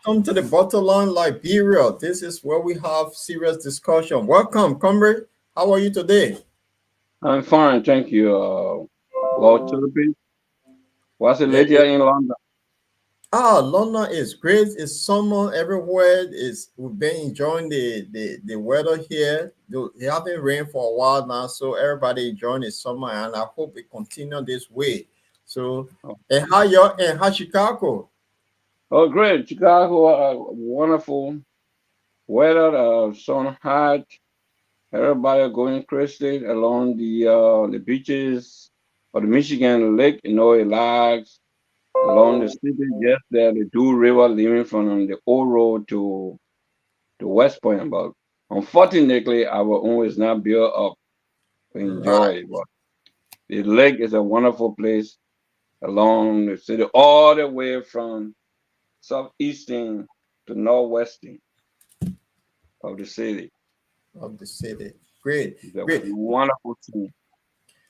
welcome to the Bottom Liberia. This is where we have serious discussion. Welcome, comrade. How are you today? I'm fine, thank you. Philippines. What's it Eh, later in London? London is great. It's summer everywhere. We've been enjoying the weather here. It haven't rained for a while now, so everybody enjoying the summer, and I hope it continue this way. So, Oh, and how Chicago? oh, great. Chicago, wonderful weather, sun hot. Everybody going crazy along the beaches of the Michigan Lake. It lies along the city. Just there, the Dew River leaving from the old road to West Point. But unfortunately, our own is not built up to enjoy Right. it. But the lake is a wonderful place along the city, all the way from southeastern to northwestern of the city. Of the city. Great, It's a great. wonderful thing.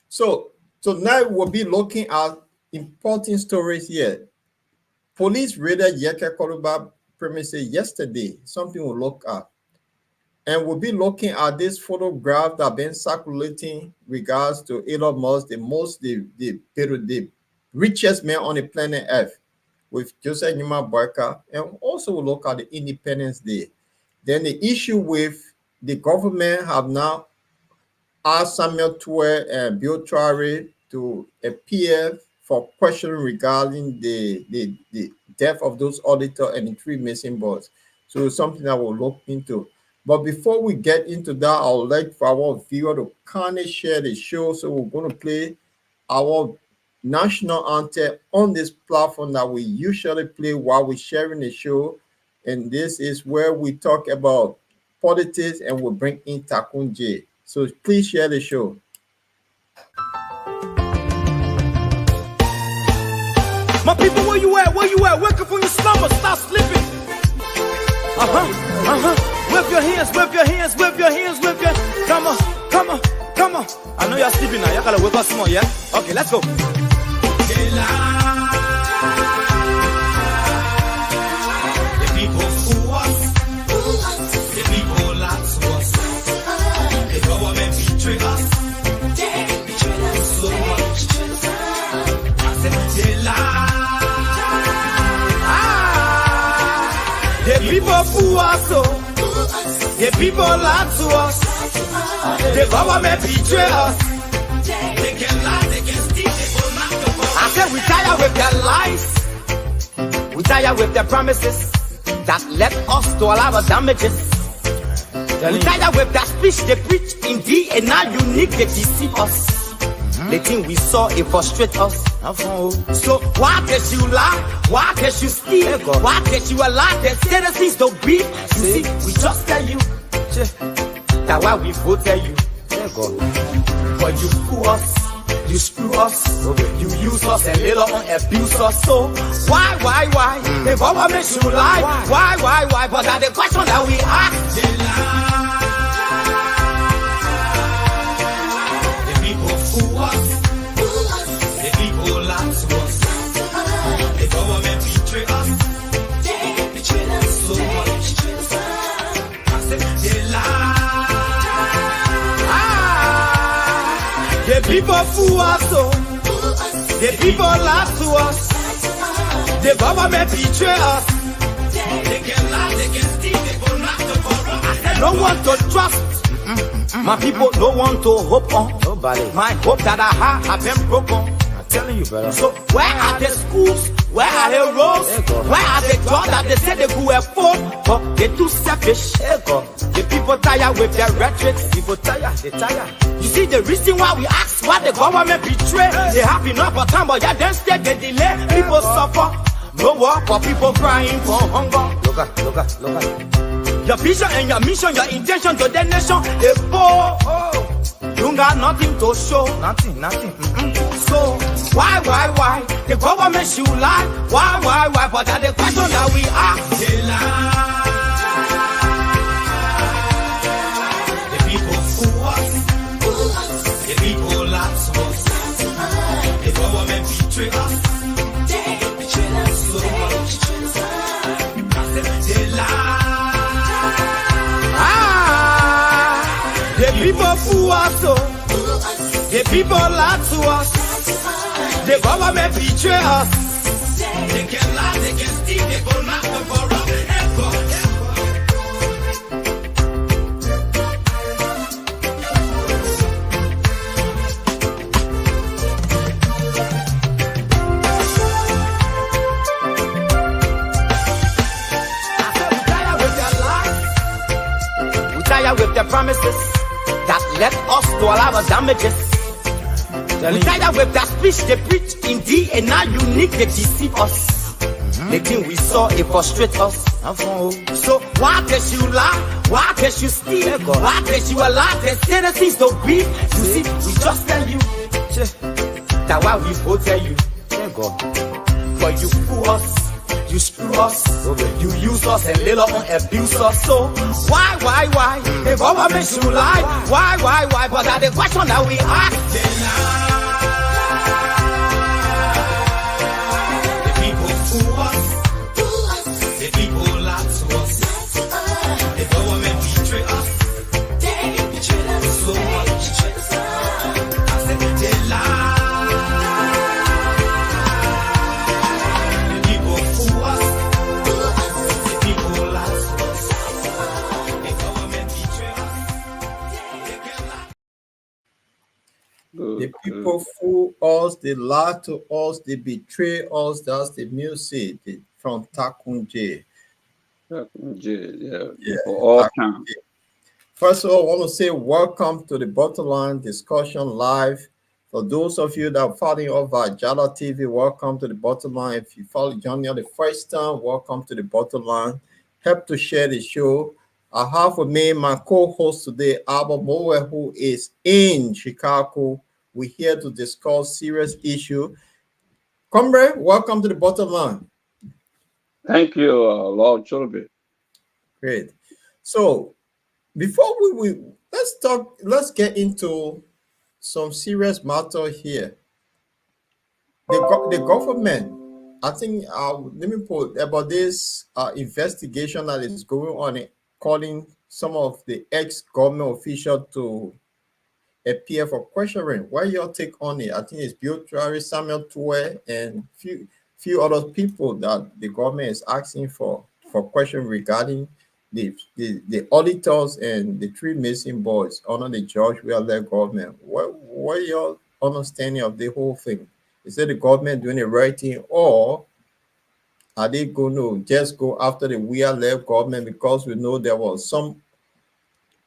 So tonight we'll be looking at important stories here. Police raided Yeke Koluba premises yesterday. Something we'll look at. And we'll be looking at this photograph that been circulating regards to Elon Musk, the richest man on the planet Earth, with Joseph Numa Boyka. And also we'll look at the Independence Day. Then the issue with the government have now asked Samuel Tuer and Bill Traore to appear for questioning regarding the death of those auditors and the three missing boys. So it's something that we'll look into. But before we get into that, I would like for our viewer to kindly share the show. So we're going to play our national anthem on this platform that we usually play while we're sharing the show. And this is where we talk about politics and we'll bring in Takunje. So please share the show. My people, where you at? Where you at? Wake up from your slumber, stop sleeping. Whip your hands, whip your hands, whip your hands, whip your. Come on, come on, come on. I know you're sleeping now. You gotta wake up some more, yeah? Okay, let's go. The people who us, the people lie to us. The government betray us. So much. I said they lie. The people who us, oh. The people lie to us. The government betray us. They can lie, they can steal, they will not go. I said we tired with their lies. We tired with their promises that led us to all our damages. We tired with that speech they preach indeed and now unique they deceive us. The thing we saw it frustrate us. So why can't you lie? Why can't you steal? Why can't you allow the citizens to be? You see, we just tell you that why we voted you. But you fool us, you screw us, you use us and later on abuse us. So why? The government should lie. Why? But that's the question that we ask. They lie. The people fool us. The people lie to us. The government betray us. They betray us so much. I said they lie. The people fool us, oh. The people lie to us. The government betray us. They can lie, they can steal, they will not to corrupt. I said no one to trust. My people don't want to hope on. Nobody. My hope that I have been broken. I'm telling you, brother. So where are the schools? Where are the roads? Where are the jobs that they say they could afford? But they're too selfish. The people tired with their rhetoric. People tired, they tired. You see the reason why we ask why the government betray. They have enough of time, but yeah, then instead they delay. People suffer. No work for people crying for hunger. Look at. Your vision and your mission, your intention to the nation, they poor. You got nothing to show. Nothing. So why? The government should lie. Why? But that's the question that we ask. They lie. The people fool us. The people lie to us. The government betray us. They betray us so much. I said people fool us, the people lie to us, the government betray us. They can lie, they can steal, they go knock the borrow ever. With the promises that let us do all our damages. We tired with that speech they preach indeed, and now unique they deceive us. The thing we saw it frustrate us. So why can you lie? Why can you steal? Why can you allow the citizens to be? You see, we just tell you that why we both tell you. But you fool us. You screw us, you use us and later on abuse us. So why? The government should lie. Why? But that's the question that we ask. The people fool us. The people lie to us. The government betray us. They betray us so much. I said they lie. The people fool us, they lie to us, they betray us. That's the music from Takunje. Yeah. For all time. First of all, I want to say welcome to the Bottom Line Discussion Live. For those of you that are following over Jala TV, welcome to the Bottom Line. If you follow Johnny on the first time, welcome to the Bottom Line. Help to share the show. I have with me my co-host today, Abba Moe, who is in Chicago. We're here to discuss serious issue. Comrade, welcome to the Bottom Line. Thank you, Lord Chulbe. Great. So before we let's get into some serious matter here. The government, I think, let me put about this investigation that is going on, calling some of the ex-government officials to appear for questioning. What your take on it? I think it's Bill Travis, Samuel Tue, and few other people that the government is asking for question regarding the auditors and the three missing boys under the George Weah-led government. What your understanding of the whole thing? Is it the government doing the right thing, or are they going to just go after the Weah-led government because we know there was some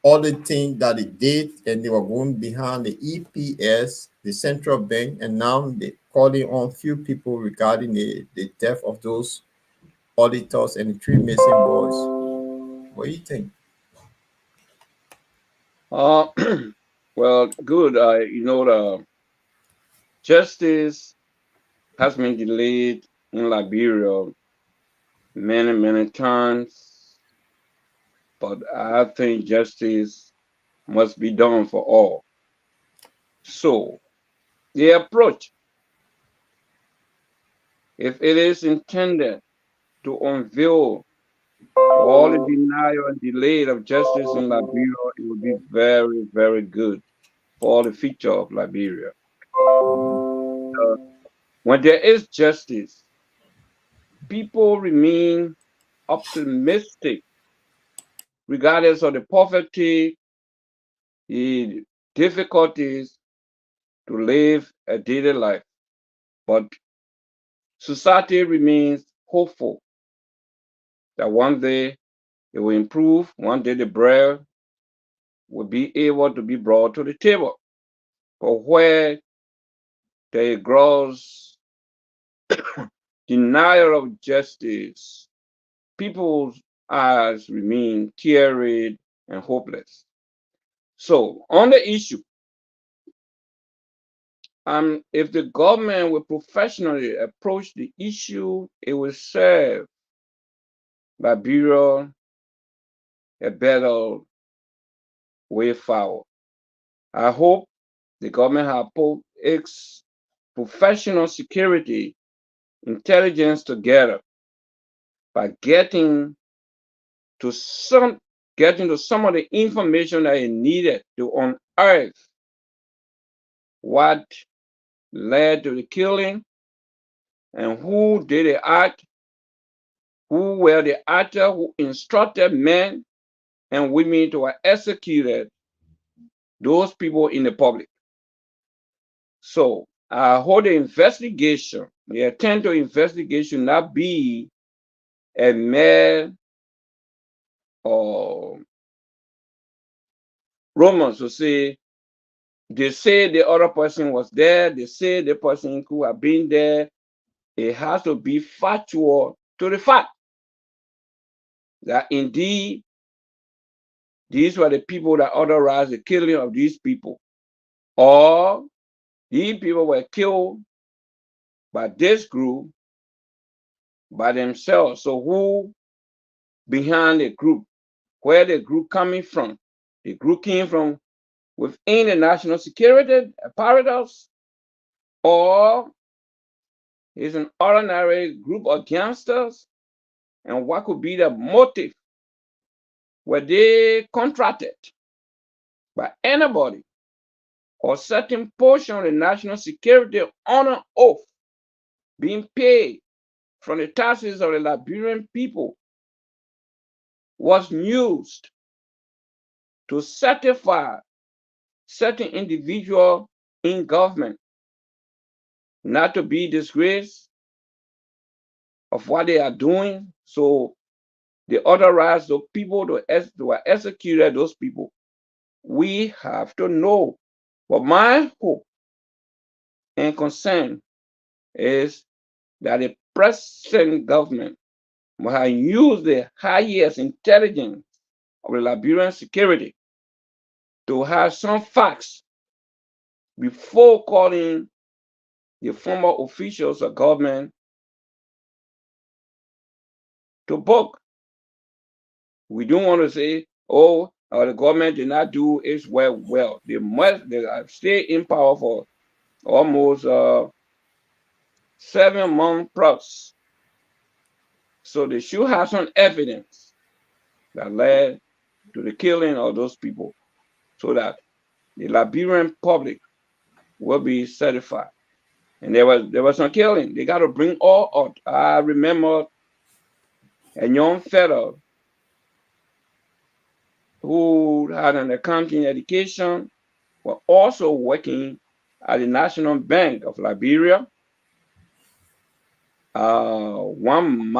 other thing that they did and they were going behind the EPS, the central bank, and now they're calling on few people regarding the death of those auditors and the three missing boys? What do you think? Well, good. The justice has been delayed in Liberia many times, but I think justice must be done for all. So the approach, if it is intended to unveil all the denial and delay of justice in Liberia, it would be very good for the future of Liberia. When there is justice, people remain optimistic regardless of the poverty, the difficulties to live a daily life. But society remains hopeful that one day it will improve, one day the bread will be able to be brought to the table. But where there grows denial of justice, people's eyes remain teary and hopeless. So on the issue, if the government will professionally approach the issue, it will serve Liberia a better way forward. I hope the government has put its professional security intelligence together by getting to some get into some of the information that is needed to unearth what led to the killing and who did the act, who were the actors who instructed men and women to execute those people in the public. So I hold the investigation, the attempt to investigation not be a mere rumors to say, they say the other person was there, they say the person could have been there. It has to be factual to the fact that indeed these were the people that authorized the killing of these people, or these people were killed by this group by themselves. So who behind the group? Where the group coming from? The group came from within the national security apparatus, or is an ordinary group of gangsters? And what could be the motive? Were they contracted by anybody or certain portion of the national security on an oath being paid from the taxes of the Liberian people was used to certify certain individual in government not to be disgraced of what they are doing? So they authorize the people to execute those people. We have to know. But my hope and concern is that the present government will have used the highest intelligence of the Liberian security to have some facts before calling the former officials of government to book. We don't want to say, oh, the government did not do its work well. They have stayed in power for almost 7 months plus. So they should have some evidence that led to the killing of those people so that the Liberian public will be certified. And there was some killing. They got to bring all out. I remember a young fellow who had an accounting education, was also working at the National Bank of Liberia. One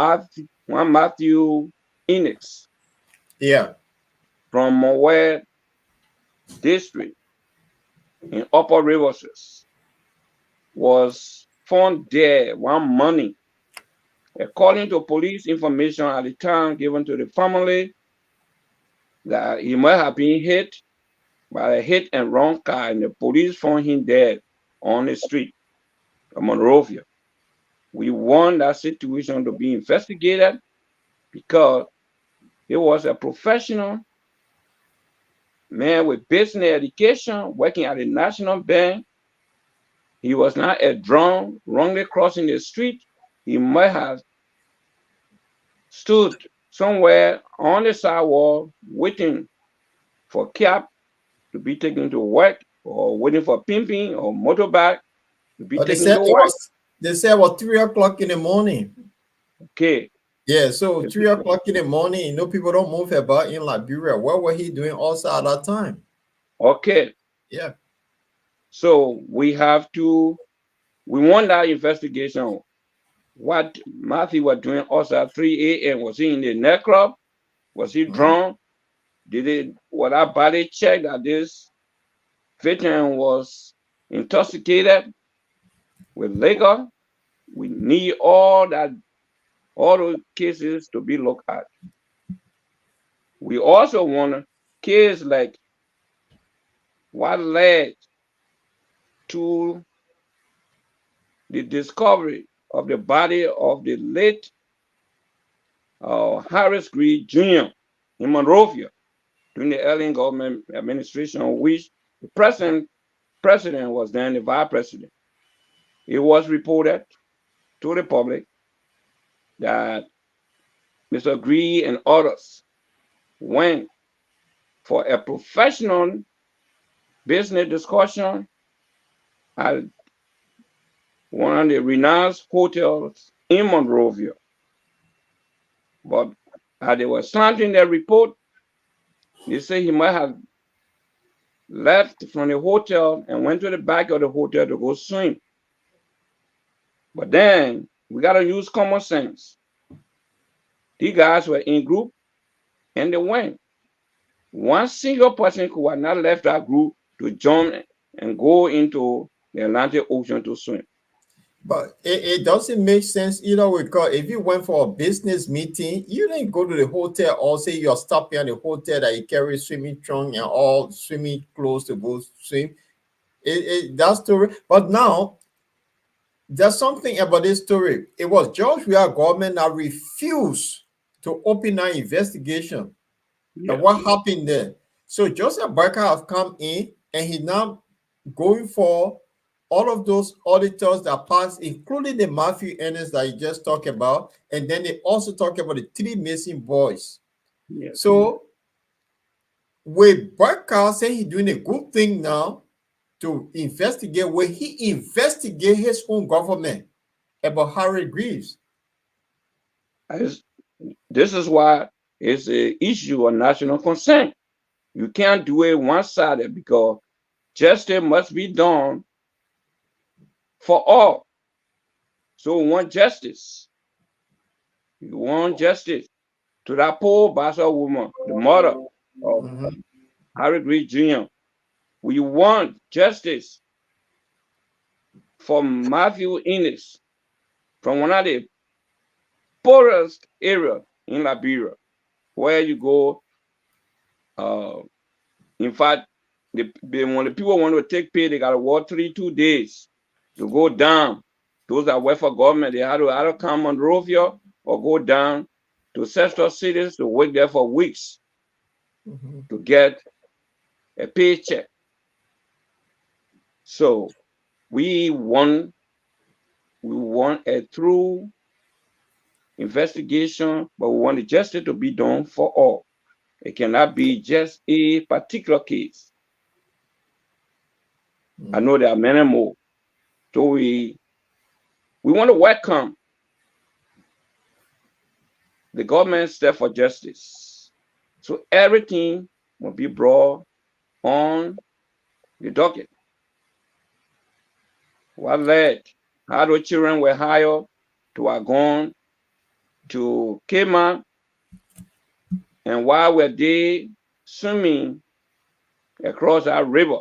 Matthew Enix. Yeah. From Mowe District in Upper Rivers was found dead one morning. According to police information at the time given to the family, that he might have been hit by a hit and run car, and the police found him dead on the street of Monrovia. We want that situation to be investigated because he was a professional man with business education working at the National Bank. He was not a drunk wrongly crossing the street. He might have stood somewhere on the sidewalk waiting for cab to be taken to work, or waiting for pimping or motorbike to be taken to work. They said it was 3 o'clock in the morning. Okay. Yeah, so 3 o'clock in the morning, you know, people don't move about in Liberia. What was he doing also at that time? Okay. Yeah. So we want that investigation. What Matthew was doing also at 3 a.m. Was he in the nightclub? Was he drunk? Was that body check that this victim was intoxicated with liquor? We need all those cases to be looked at. We also want cases like what led to the discovery of the body of the late Harris Green Jr. in Monrovia during the early government administration, which the president was then the vice president. It was reported to the public that Mr. Green and others went for a professional business discussion at one of the renowned hotels in Monrovia. But as they were slanting their report, they say he might have left from the hotel and went to the back of the hotel to go swim. But then we got to use common sense. These guys were in group and they went. One single person who had not left that group to jump and go into the Atlantic Ocean to swim. But it doesn't make sense either way, because if you went for a business meeting, you didn't go to the hotel or say you're stopping at the hotel that you carry swimming trunk and all swimming clothes to go swim. That story. But now, there's something about this story. It was Georgia government that refused to open an investigation. Yeah. And what happened there? So Joseph Boyka have come in and he now going for all of those auditors that passed, including the Matthew Ennis that you just talked about. And then they also talk about the 3 missing boys. Yes. So with Boyka saying he's doing a good thing now to investigate, will he investigate his own government about Harry Greaves? This is why it's an issue of national concern. You can't do it one-sided because justice must be done for all. So we want justice. You want justice to that poor bastard woman, the mother of Harry Greaves Jr. We want justice for Matthew Ennis from one of the poorest areas in Liberia, where you go. In fact, when the people want to take pay, they got to work 2 days to go down. Those that work for government, they had to either come Monrovia or go down to sister cities to work there for weeks to get a paycheck. So we want a true investigation, but we want the justice to be done for all. It cannot be just a particular case. I know there are many more. So we want to welcome the government's step for justice. So everything will be brought on the docket. What led? How the children were hired to Wagon, to Kema, and why were they swimming across our river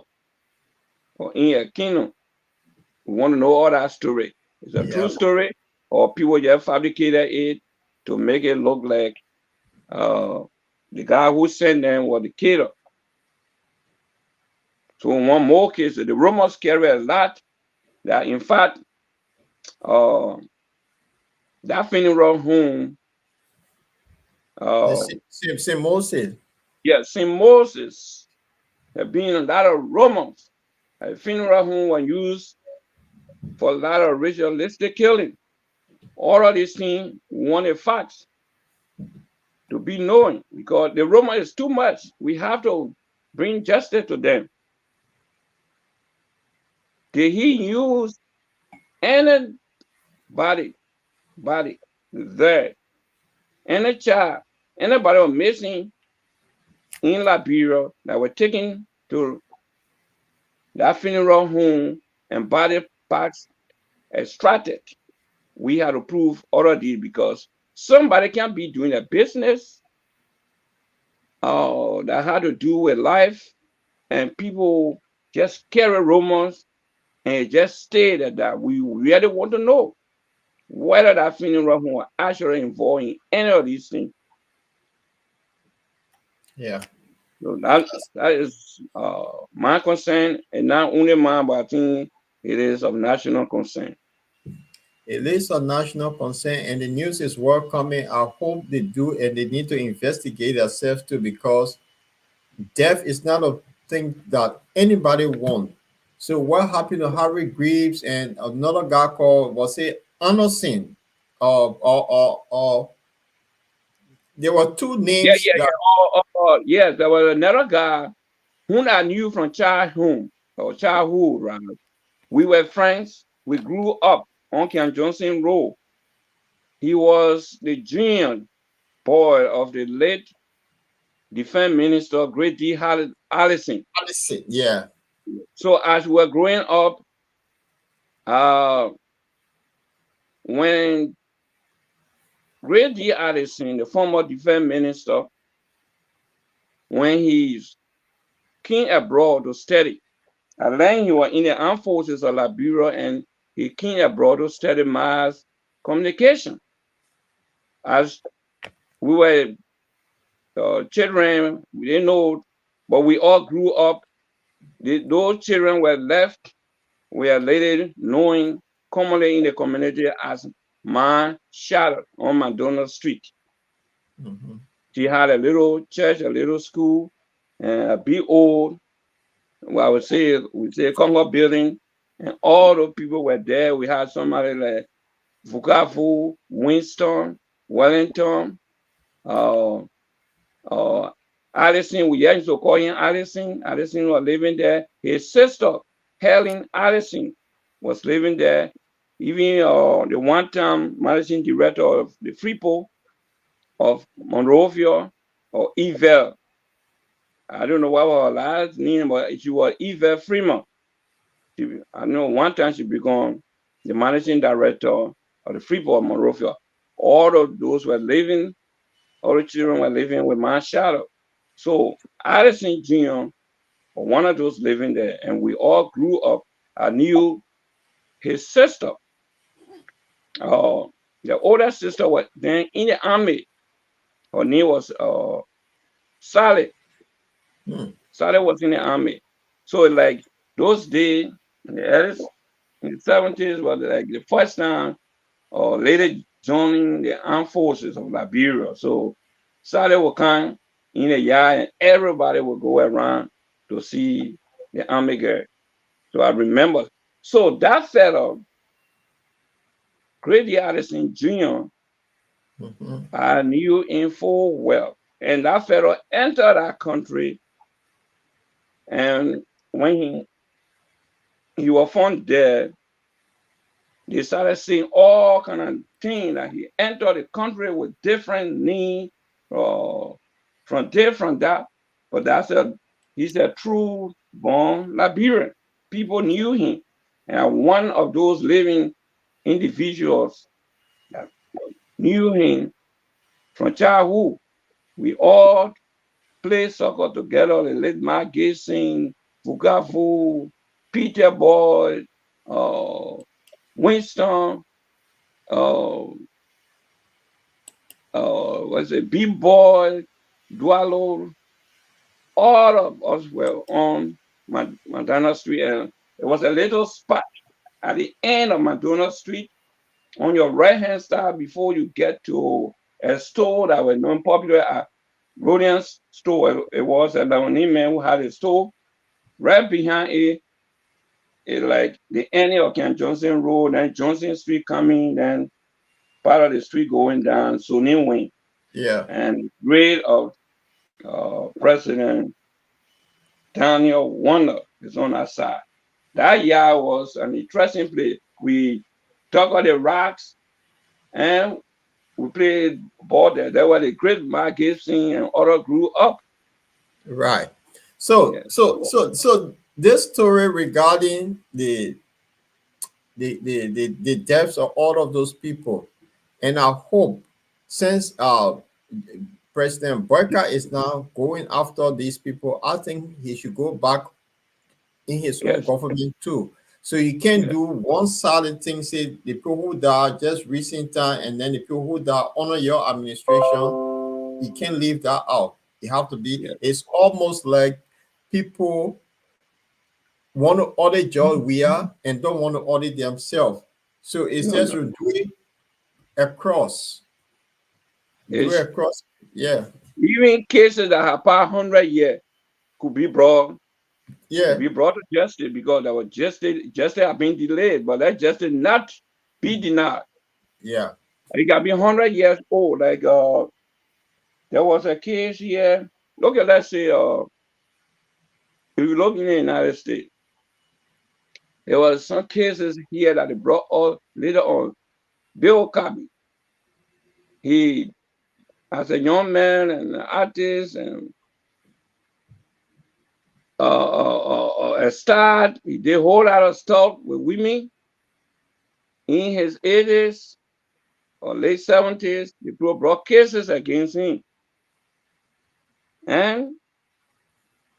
or in a kingdom? We want to know all that story. It's a true story, or people just fabricated it to make it look like the guy who sent them was the killer. So in one more case, the rumors carry a lot that in fact that funeral home St. Moses. Yeah, St. Moses. There been a lot of rumors. A funeral home was used for a lot of ritualistic killing. All of these things wanted facts to be known because the rumor is too much. We have to bring justice to them. Did he use any body there, any child, anybody was missing in Liberia that were taken to that funeral home and body parts extracted? We had to prove all of these because somebody can't be doing a business that had to do with life, and people just carry rumors and it just stated that we really want to know whether that funeral home was actually involved in any of these things. Yeah. So that is my concern, and not only mine, but I think it is of national concern. It is a national concern, and the news is welcoming. I hope they do, and they need to investigate themselves too, because death is not a thing that anybody wants. So what happened to Harry Greaves and another guy called, was it Anderson? there were two Yeah, names yeah, that yeah. Yes, there was another guy whom I knew from childhood, right? We were friends. We grew up on Ken Johnson Road. He was the junior boy of the late defense minister, Great D. Allison. Allison, yeah. So as we were growing up, uh, when Great D. Allison, the former defense minister, when he came abroad to study, I learned he was in the armed forces of Liberia and he came abroad to study mass communication. As we were children, we didn't know, but we all grew up. Those children were left, were later knowing commonly in the community as Man Shadow on McDonald Street. Mhm. She had a little church, a little school, and a big old, well, I would say, Congo building, and all the people were there. We had somebody like Vukavu, Winston, Wellington, uh, uh, Allison, we used to call him Allison. Allison was living there. His sister, Helen Allison, was living there. Even the one-time managing director of the Freeport of Monrovia, or Evel. I don't know what was her last name, but she was Evel Freeman. I know one time she became the managing director of the Freeport of Monrovia. All of those were living, all the children were living with my shadow. So Addison Jr. was one of those living there, and we all grew up. I knew his sister. The older sister was then in the army. Her name was Sally. Hmm. Sally was in the army. So like those days in the 70s was like the first time or later joining the armed forces of Liberia. So Sally would come in the yard and everybody would go around to see the army girl. So I remember. So that fellow, Grady Addison Jr., Mhm. I knew him full well. And that fellow entered our country, and when he was found dead, they started seeing all kind of things that he entered the country with different needs from different that. But he's a true born Liberian. People knew him. And one of those living individuals that knew him from childhood. We all played soccer together. The late Mark Gibson, Bukavu, Peter Boyd, uh, Winston, uh, was it B-Boy, Dwallo, all of us were on Madonna Street. And there was a little spot at the end of Madonna Street on your right-hand side before you get to a store that was known popular at Rodian's store. It was a Lebanese man who had a store. Right behind it like the end of Ken Johnson Road, then Johnson Street coming, then part of the street going down, Sunny Wing, Yeah. and grade of President Daniel Wonder is on our side. That yard was an interesting place. We dug out the rocks and we played ball there. There were the great Mark Gibson and other grew up. Right. So Yeah. so this story regarding the deaths of all of those people, and I hope since President Boyka is now going after these people, I think he should go back in his own Yes. government too. So you can't Yes. do one solid thing, say the people who died just recent time, and then the people who died honor your administration. You can't leave that out. You have to be, Yes. it's almost like people want to audit George Weah and don't want to audit themselves. So it's No, just no. to do it across. Do It's it across. Yeah. even cases that have passed 100 years could be brought Yeah. to justice because that was justice have been delayed, but that justice not be denied. Yeah. It got to be 100 years old. Like There was a case here. Look at, let's say, if you look in the United States, there was some cases here that they brought up later on. Bill Cosby, he, as a young man and an artist and a star, he did a whole lot of stuff with women. In his 80s or late 70s, they brought cases against him. And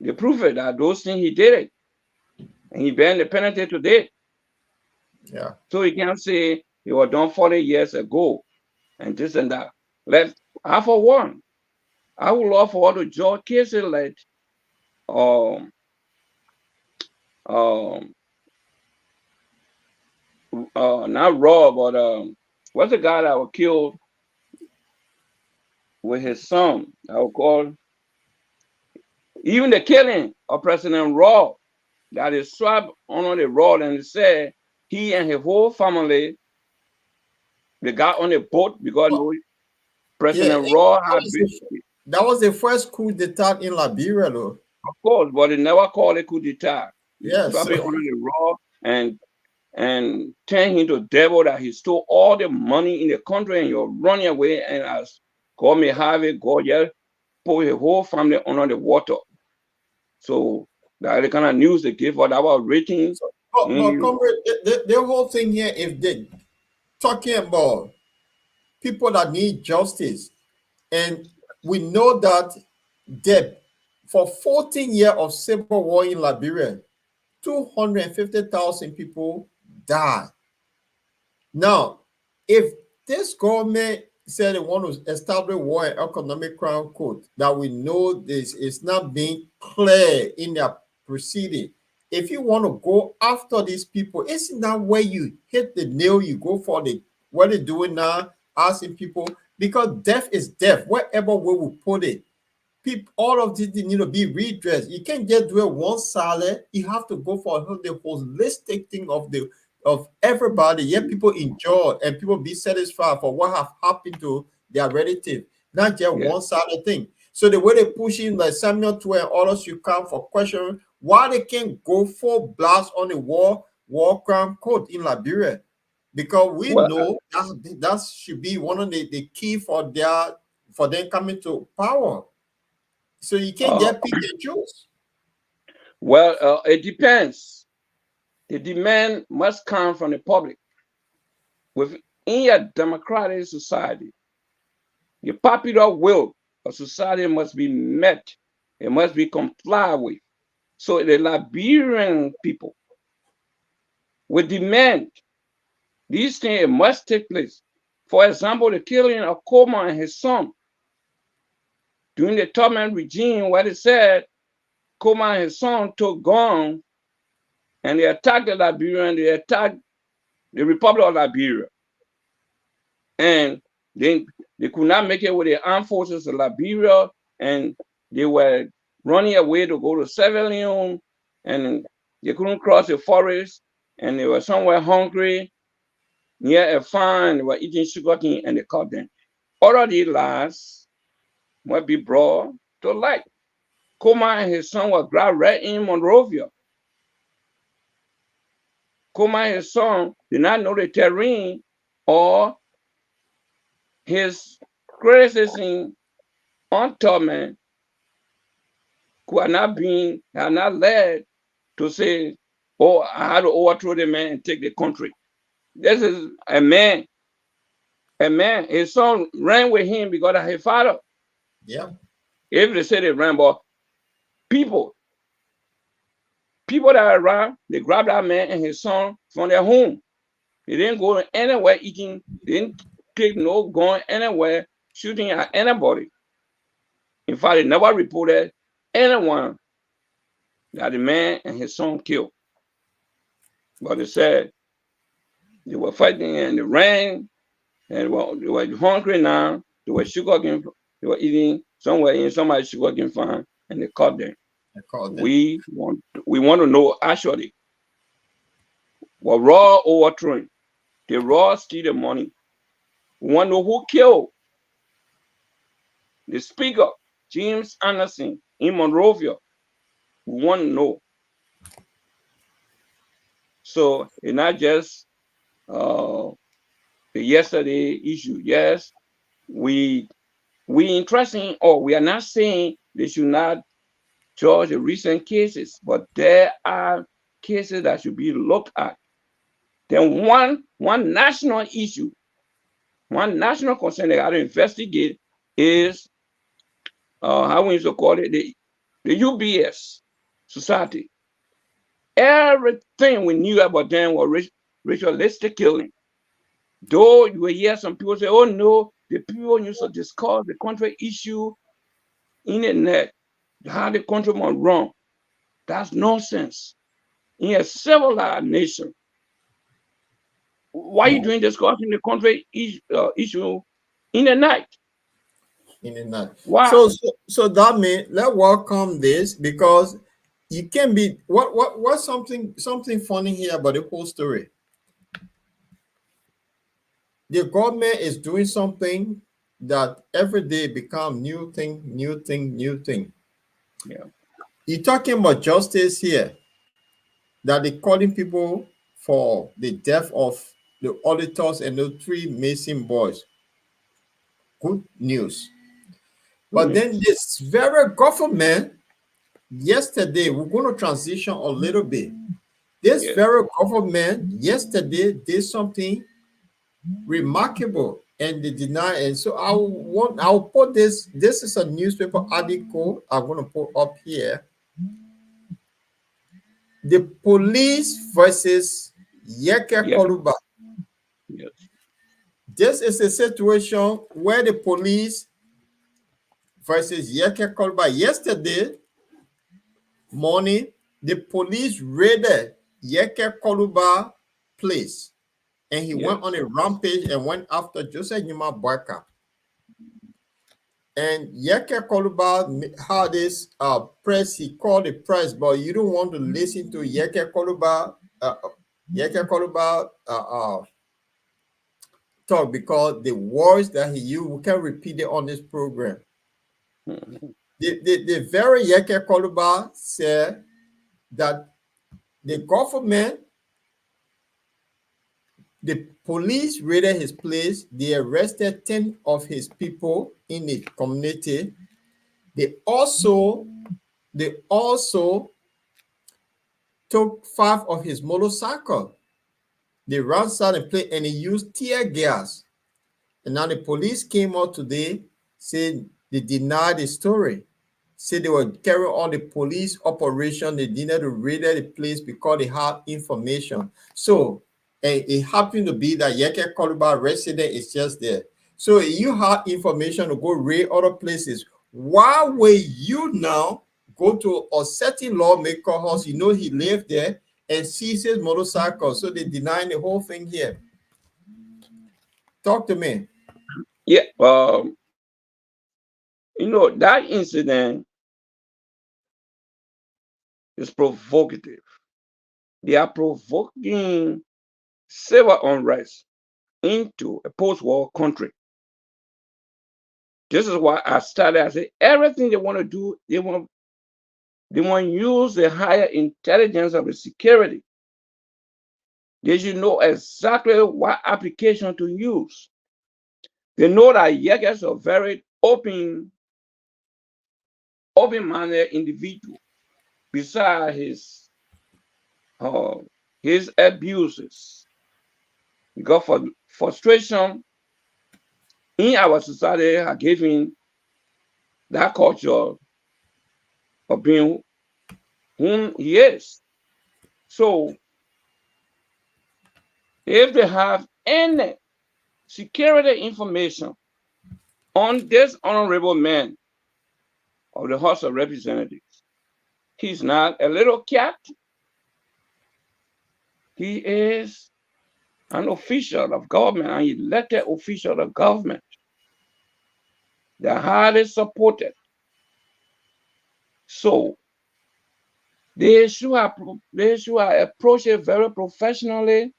they proved that those things he did it. And he bearing the penalty today. Yeah. So you can't say it was done 40 years ago and this and that. I for one, I would love for all the judge cases like not Raw, but what's the guy that was killed with his son? I would call even the killing of President Raw, that is swapped on the road and said he and his whole family, they got on a boat because President Raw had been. That was the first coup d'etat in Liberia, though. Of course, but they never called it coup d'etat. Yes. Swap it on the Raw and turn him to devil that he stole all the money in the country and you're running away, and as God may have it, God just put his whole family under the water. So that's the kind of news they give for our ratings. But comrade, the whole thing here, if they talking about people that need justice, and we know that for 14 years of civil war in Liberia, 250,000 people died. Now, if this government said they want to establish war and economic crime code, that we know this is not being clear in their proceeding. If you want to go after these people, isn't that where you hit the nail? You go for what they're doing now, asking people, because death is death, wherever we will put it. People, all of this need to be redressed. You can't just do it one side. You have to go for the holistic thing of everybody. Yet people enjoy and people be satisfied for what have happened to their relative, not just one sided thing. So the way they push in like Samuel Twe and others, you come for question why they can't go full blast on the war crime code in Liberia, because we know that should be one of the key for them coming to power. So you can't get pick and choose. Well, it depends. The demand must come from the public. Within a democratic society, the popular will of society must be met. It must be complied with. So the Liberian people will demand these things must take place. For example, the killing of Coleman and his son during the Tubman regime, where they said Coleman and his son took guns and they attacked the Liberian, they attacked the Republic of Liberia. And they could not make it with the armed forces of Liberia, and they were running away to go to Sierra Leone, and they couldn't cross the forest, and they were somewhere hungry near a farm, they were eating sugarcane, and they caught them. All of these lies must be brought to light. Coleman and his son were grabbed right in Monrovia. Coleman and his son did not know the terrain or his criticism on Tubman could not led to say, oh, I had to overthrow the man and take the country. This is a man. His son ran with him because of his father. Yeah. If they say they ran, but people that are around, they grabbed that man and his son from their home. They didn't go anywhere eating. They didn't take no gun anywhere shooting at anybody. In fact, they never reported anyone that the man and his son killed. But they said they were fighting and they ran, and they were hungry now. They were sugarcane. They were eating somewhere in somebody's sugarcane farm, and they caught them. We want to know actually what Raw overthrowing. The Raw steal the money. We want to know who killed the speaker, James Anderson, in Monrovia, we want to know. So it's not just the yesterday issue. Yes, we interested, or we are not saying they should not judge the recent cases, but there are cases that should be looked at. Then one national issue, one national concern they got to investigate is how we used to call it, the UBS society. Everything we knew about them was ritualistic killing. Though you will hear some people say, oh no, the people used to discuss the country issue in the net, how the country went wrong. That's nonsense. In a civilized nation, why are you doing discussing the country issue in the night? In the night. Wow. So that means let's welcome this, because you can be what's something funny here about the whole story. The government is doing something that every day become new thing. Yeah. You're talking about justice here, that they're calling people for the death of the auditors and the 3 missing boys. Good news. But then this very government, yesterday, we're going to transition a little bit. This very government yesterday did something remarkable, and they deny it. So I'll put this. This is a newspaper article I'm going to put up here. The police versus Yeke Koluba. Yes. This is a situation where the police versus Yeke Koluba. Yesterday morning, the police raided Yeke Koluba place, and he went on a rampage and went after Joseph Numa Boyka. And Yeke Koluba had this press. He called the press, but you don't want to listen to Yeke Koluba. Talk, because the words that he used, we can repeat it on this program. The very Yeke Koluba said that the government, the police raided his place. They arrested 10 of his people in the community. They also took 5 of his motorcycles. They ransacked the place and they used tear gas. And now the police came out today saying they denied the story. Said they were carrying on the police operation. They didn't raid the place because they had information. So it happened to be that Yeke Koluba resident is just there. So you had information to go raid other places. Why will you now go to a certain lawmaker house? You know he lived there, and seize his motorcycle. So they denying the whole thing here. Talk to me. Yeah. You know, that incident is provocative. They are provoking civil unrest into a post-war country. This is why I started. I said everything they want to do, they want to use the higher intelligence of the security. They should know exactly what application to use. They know that Yeke is a very open-minded individual. Besides his abuses, because for frustration in our society are giving that culture of being whom he is. So if they have any security information on this honorable man of the House of Representatives, he's not a little cat. He is an official of government, an elected official of government. They're highly supported. So they should approach it very professionally.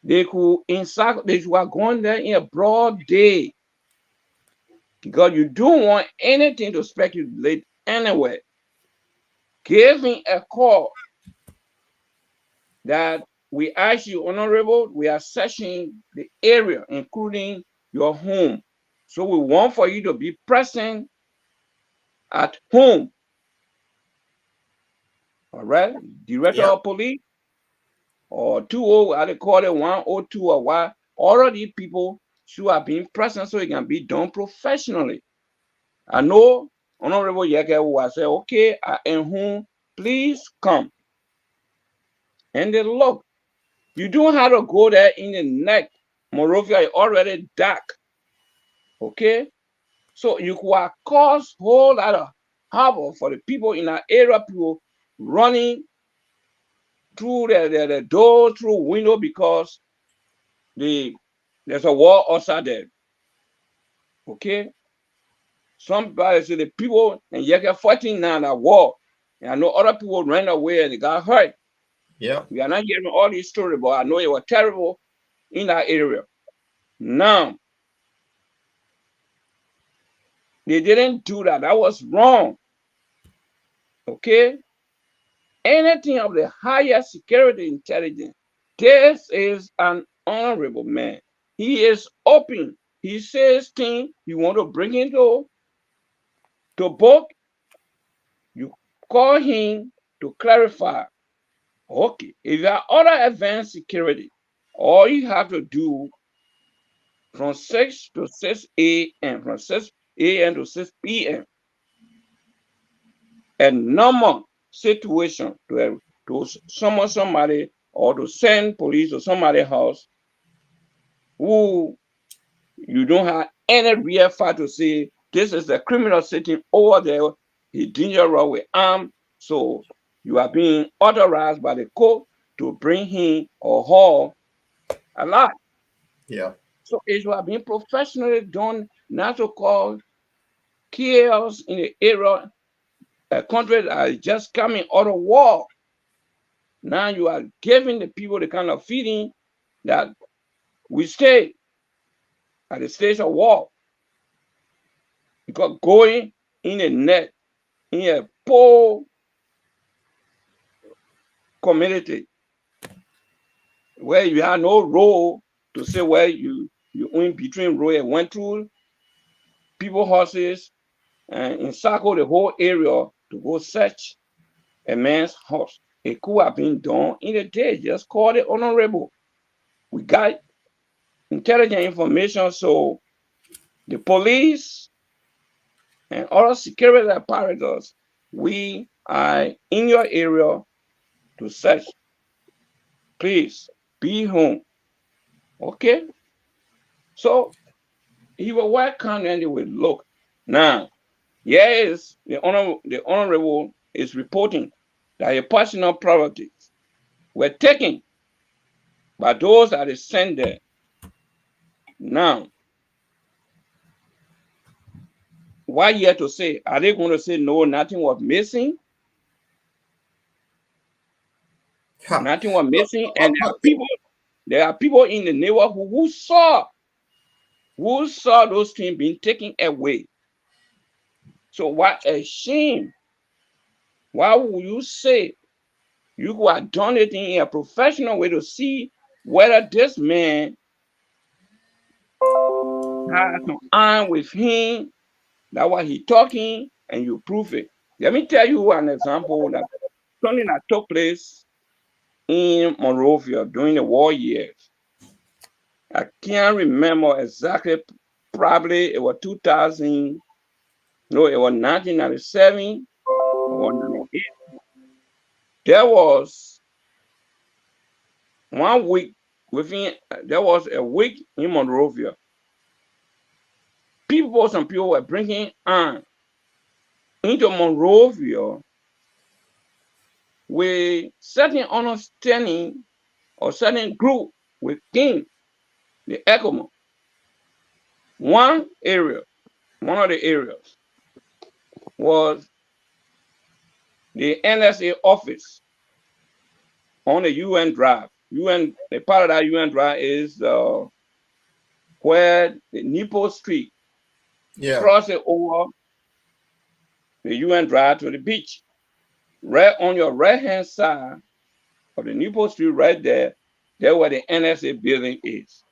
They should have gone there in a broad day. because you don't want anything to speculate anywhere. Give me a call that we ask you, Honorable, we are searching the area, including your home. So we want for you to be present at home. All right, Director Yeah. of Police or 20, I call it 102 or what. All of these people should have been present so it can be done professionally. I know Honorable Yeke will say, okay, I am home, please come. And they look, you don't have to go there in the night. Monrovia is already dark. Okay? So you could cause whole lot of havoc for the people in that area, people running through the door, through window, because there's a wall outside there. Okay? Somebody say the people and you get fighting now that wall. And I know other people ran away and they got hurt. Yeah. We are not hearing all these stories, but I know it was terrible in that area. Now, they didn't do that. That was wrong. Okay? Anything of the higher security intelligence. This is an honorable man. He is open. He says things you want to bring into book. You call him to clarify. Okay, if you are other advanced security, all you have to do from 6 to 6 a.m., from 6 a.m. to 6 p.m., a normal situation to summon somebody or to send police to somebody's house who you don't have any real fact to say this is a criminal sitting over there, he's dangerous with arms, so you are being authorized by the court to bring him or her alive. Yeah. So it should have been professionally done, not to cause chaos in the area, a country that is just coming out of war. Now you are giving the people the kind of feeling that we stay at the stage of war. Because going in a net, in a poor community where you have no road to say where you in between road and went through people houses and encircle the whole area to go search a man's house. It could have been done in a day. Just call it honorable. We got intelligent information, so the police and other security apparatus, we are in your area to search. Please be home. Okay? So he will welcome and they will look. Now, yes, the honorable is reporting that your personal properties were taken by those that is sent there. Now, what you have to say? Are they going to say no, nothing was missing? Ha. Nothing was missing, and there are people in the neighborhood who saw those things being taken away. So what a shame. Why would you say you could have done it in a professional way to see whether this man has some arm with him, that what he talking, and you prove it. Let me tell you an example that something that took place in Monrovia during the war years. I can't remember exactly, probably it was 2000, no, it was 1997 or 98. There was 1 week there was a week in Monrovia. Some people were bringing arms into Monrovia with certain understanding or certain group within the ECOMO. One of the areas was the NSA office on the UN Drive. The part of that UN Drive is where the Nipo Street Yeah. crossing over the UN Drive to the beach. Right on your right-hand side of the Newport Street, right there where the NSA building is.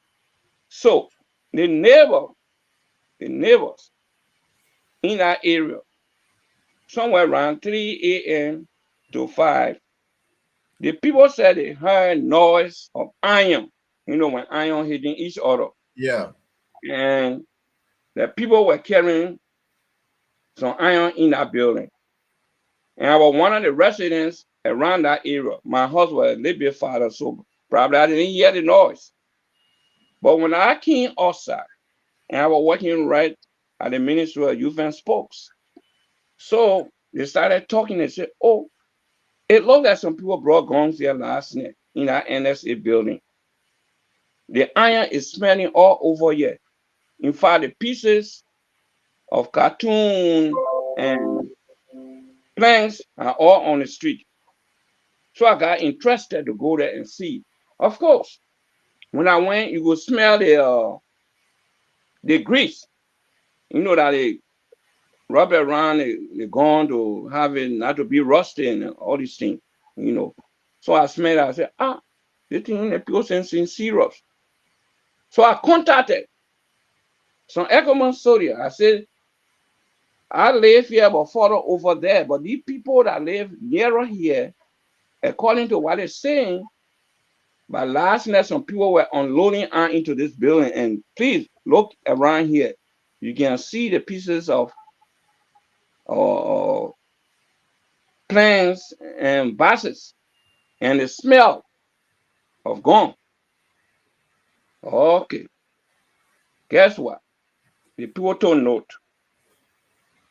So the neighbors in that area, somewhere around 3 a.m. to 5, the people said they heard noise of iron, when iron hitting each other. Yeah. And the people were carrying some iron in that building. And I was one of the residents around that area. My house was a little bit farther, so probably I didn't hear the noise. But when I came outside, and I was working right at the Ministry of Youth and Sports, so they started talking and said, oh, it looked like some people brought guns here last night in that NSA building. The iron is smelling all over here. In fact, the pieces of cartoon and planks are all on the street. So I got interested to go there and see. Of course, when I went, you could smell the grease. That they rub it around the gun to have it not to be rusty and all these things. So I smelled it. I said, this thing is pure sensing serious. So I contacted some Ecoman Sodia. I said, I live here but further over there, but these people that live nearer here, according to what they're saying, by last night some people were unloading iron into this building. And please look around here. You can see the pieces of plants and boxes and the smell of gum. Okay. Guess what? The people took note.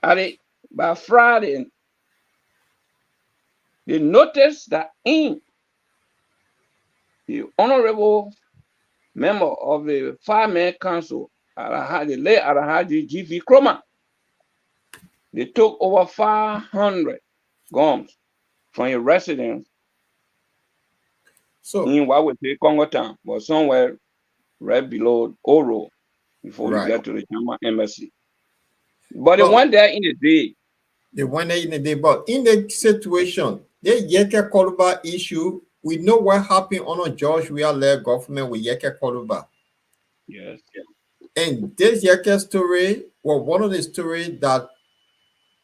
By Friday, they noticed that in the honorable member of the Fireman Council, the late Alhaji G.V. Kroma, they took over 500 gums from a residence in what we say Congo Town, but somewhere right below Oro before you get to the German embassy. But they went there in the day. They went there in the day, but in the situation, the Yeke Koluba issue, we know what happened on a George Weah-led government with Yeke Koluba. Yes. And this Yeke story was one of the stories that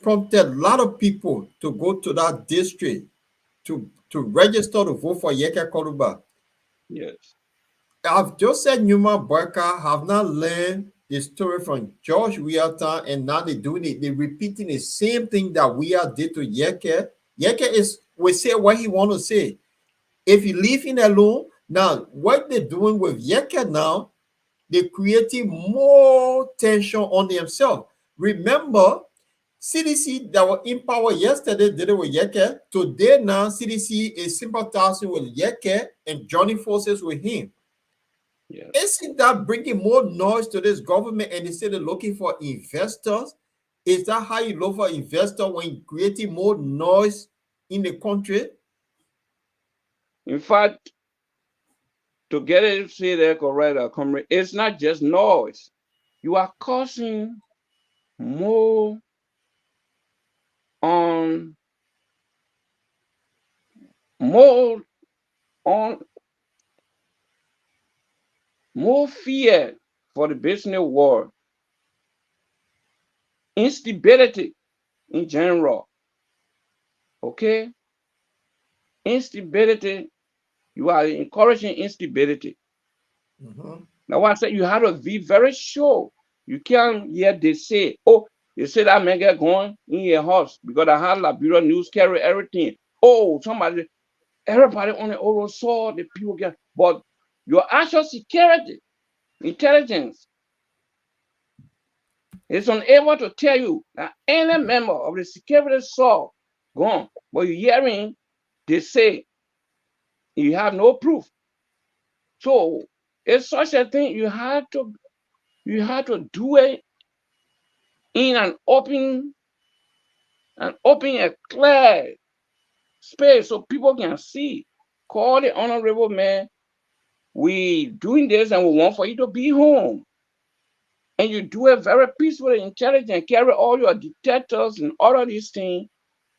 prompted a lot of people to go to that district to register to vote for Yeke Koluba. Yes. I've just said Newman Boyka have not learned the story from George Weah time, and now they're doing it. They're repeating the same thing that Weah did to Yeke. Yeke will say what he want to say. If you leave him alone, now what they're doing with Yeke now, they're creating more tension on themselves. Remember, CDC that were in power yesterday did it with Yeke. Today now, CDC is sympathizing with Yeke and joining forces with him. Yes. Isn't that bringing more noise to this government? And instead of looking for investors, is that how you look for investors when creating more noise in the country? In fact, to get it say that correct, comrade, it's not just noise. You are causing more fear for the business world, instability in general. Okay? Instability, you are encouraging instability. Now, I said you have to be very sure. You can't hear they say that man get going in your house because I had Liberia news carry everything. Everybody on the Oro saw the people get, but your actual security, intelligence is unable to tell you that any member of the security saw gone, but you're hearing they say you have no proof. So it's such a thing you have to do it in an open a clear space so people can see. Call the honorable man. We doing this and we want for you to be home. and you do it very peacefully, intelligent, carry all your detectors and all of these things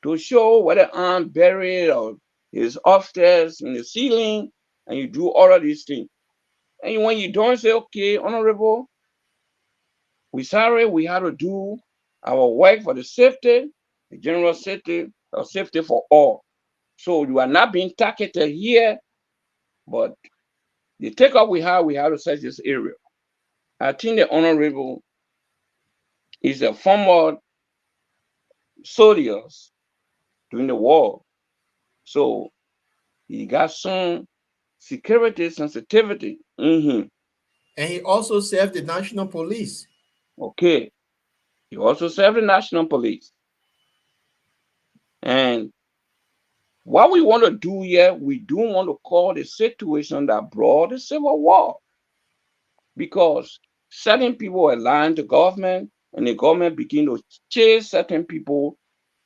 to show whether I'm buried or is upstairs in the ceiling, and you do all of these things. And when you don't say, okay, honorable, we sorry, we had to do our work for the safety, the general safety, or safety for all. So you are not being targeted here, but the takeoff we have to search this area. I think the honorable is a former soldiers during the war. So he got some security sensitivity in him. And he also served the National Police. Okay. He also served the National Police. And what we want to do here, we do want to call the situation that brought the Civil War. Because certain people were lying to government, and the government began to chase certain people,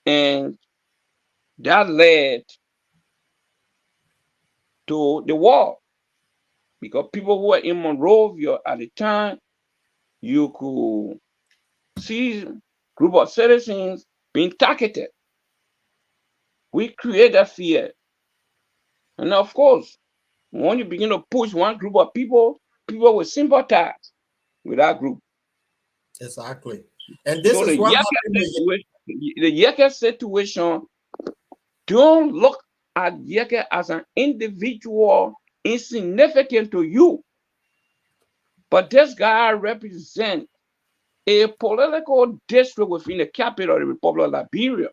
and that led to the war. Because people who were in Monrovia at the time, you could see a group of citizens being targeted. We created fear. And of course, when you begin to push one group of people, people will sympathize with that group. Exactly. And this So is what happened. the Yeke situation, don't look at Yeke as an individual insignificant to you. But this guy represents a political district within the capital of the Republic of Liberia.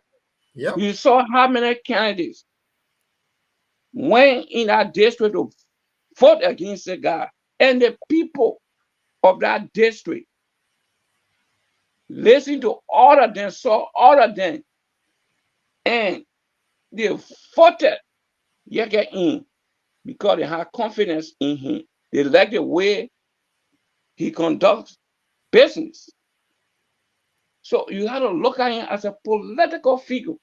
Yep. You saw how many candidates went in that district to vote against the guy. And the people of that district listened to all of them, saw all of them, and they voted Yeke in because they had confidence in him. They like the way he conducts business. So you have to look at him as a political figure.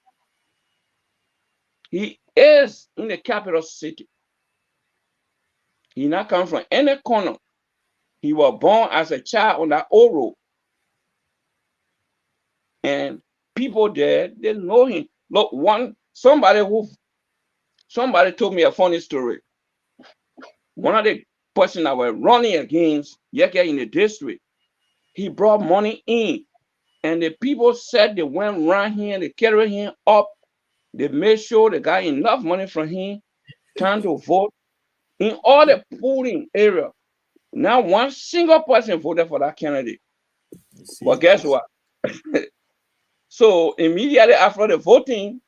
He is in the capital city. He not come from any corner. He was born as a child on that old road. And people there, they know him. Look, somebody told me a funny story. One of the person that were running against Yeke in the district, he brought money in. And the people said they went around him, they carried him up, they made sure they got enough money from him, time to vote in all the polling area. Not one single person voted for that candidate. But guess what? So immediately after the voting,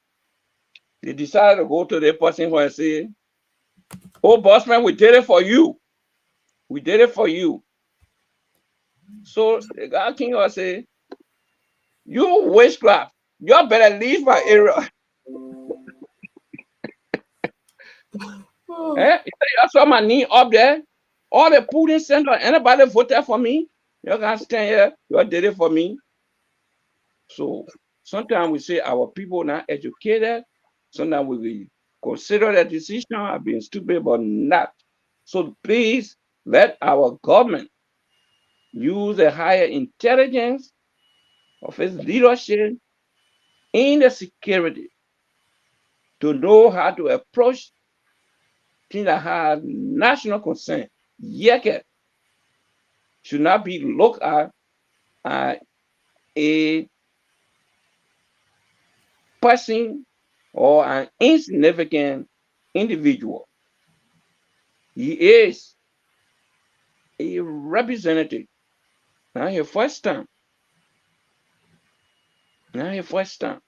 they decided to go to the person and say, "Oh, bossman, we did it for you. We did it for you." So the guy came and said, "You witchcraft, you better leave my area." You saw my knee up there. All the polling center, anybody voted for me? You can stand here. You did it for me. So sometimes we say our people not educated. Sometimes we consider that decision as being stupid, but not. So please let our government use a higher intelligence of its leadership in the security to know how to approach things that have national concern. Yeke should not be looked at as a person or an insignificant individual. He is a representative. Now your first time. Now your first time.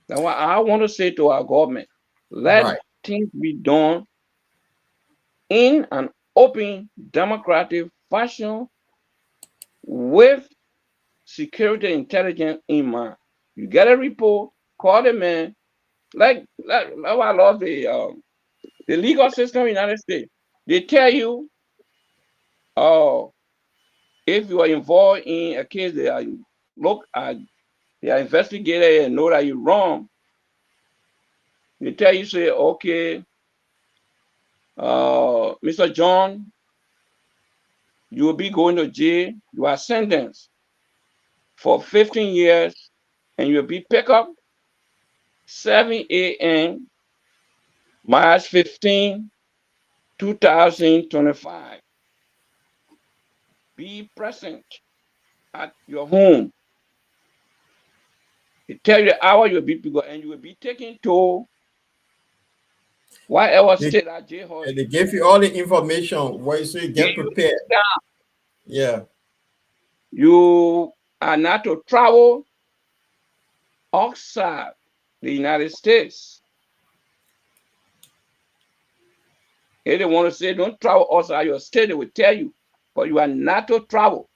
That's what I want to say to our government. Let things be done in an open, democratic fashion with security intelligence in mind. You get a report, call the man. Like I love the legal system in the United States. They tell you, if you are involved in a case, they are investigated and know that you're wrong. They tell you, say, okay, Mr. John, you will be going to jail. You are sentenced for 15 years, and you'll be picked up 7 a.m. March 15, 2025. Be present at your home. They tell you the hour you'll be picked up, and you will be taken to whatever They, state that jail holds. they give you all the information where so you get prepared. Yeah. You are not to travel outside the United States. If they want to say don't travel outside your state, they will tell you, but you are not to travel.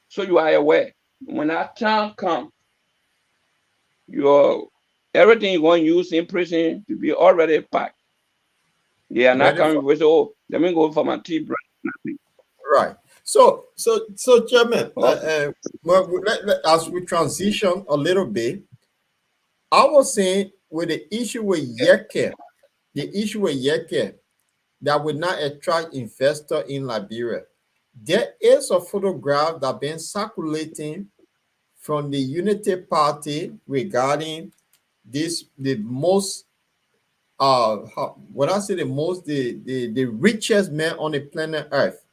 So you are aware. When that time comes, everything you're going to use in prison to be already packed. They are not coming with, oh, let me go for my tea break. Nothing. Right. So, Chairman, as we transition a little bit, I was saying with the issue with Yeke, that will not attract investor in Liberia. There is a photograph that been circulating from the Unity Party regarding this, the most when I say the most, the richest man on the planet Earth,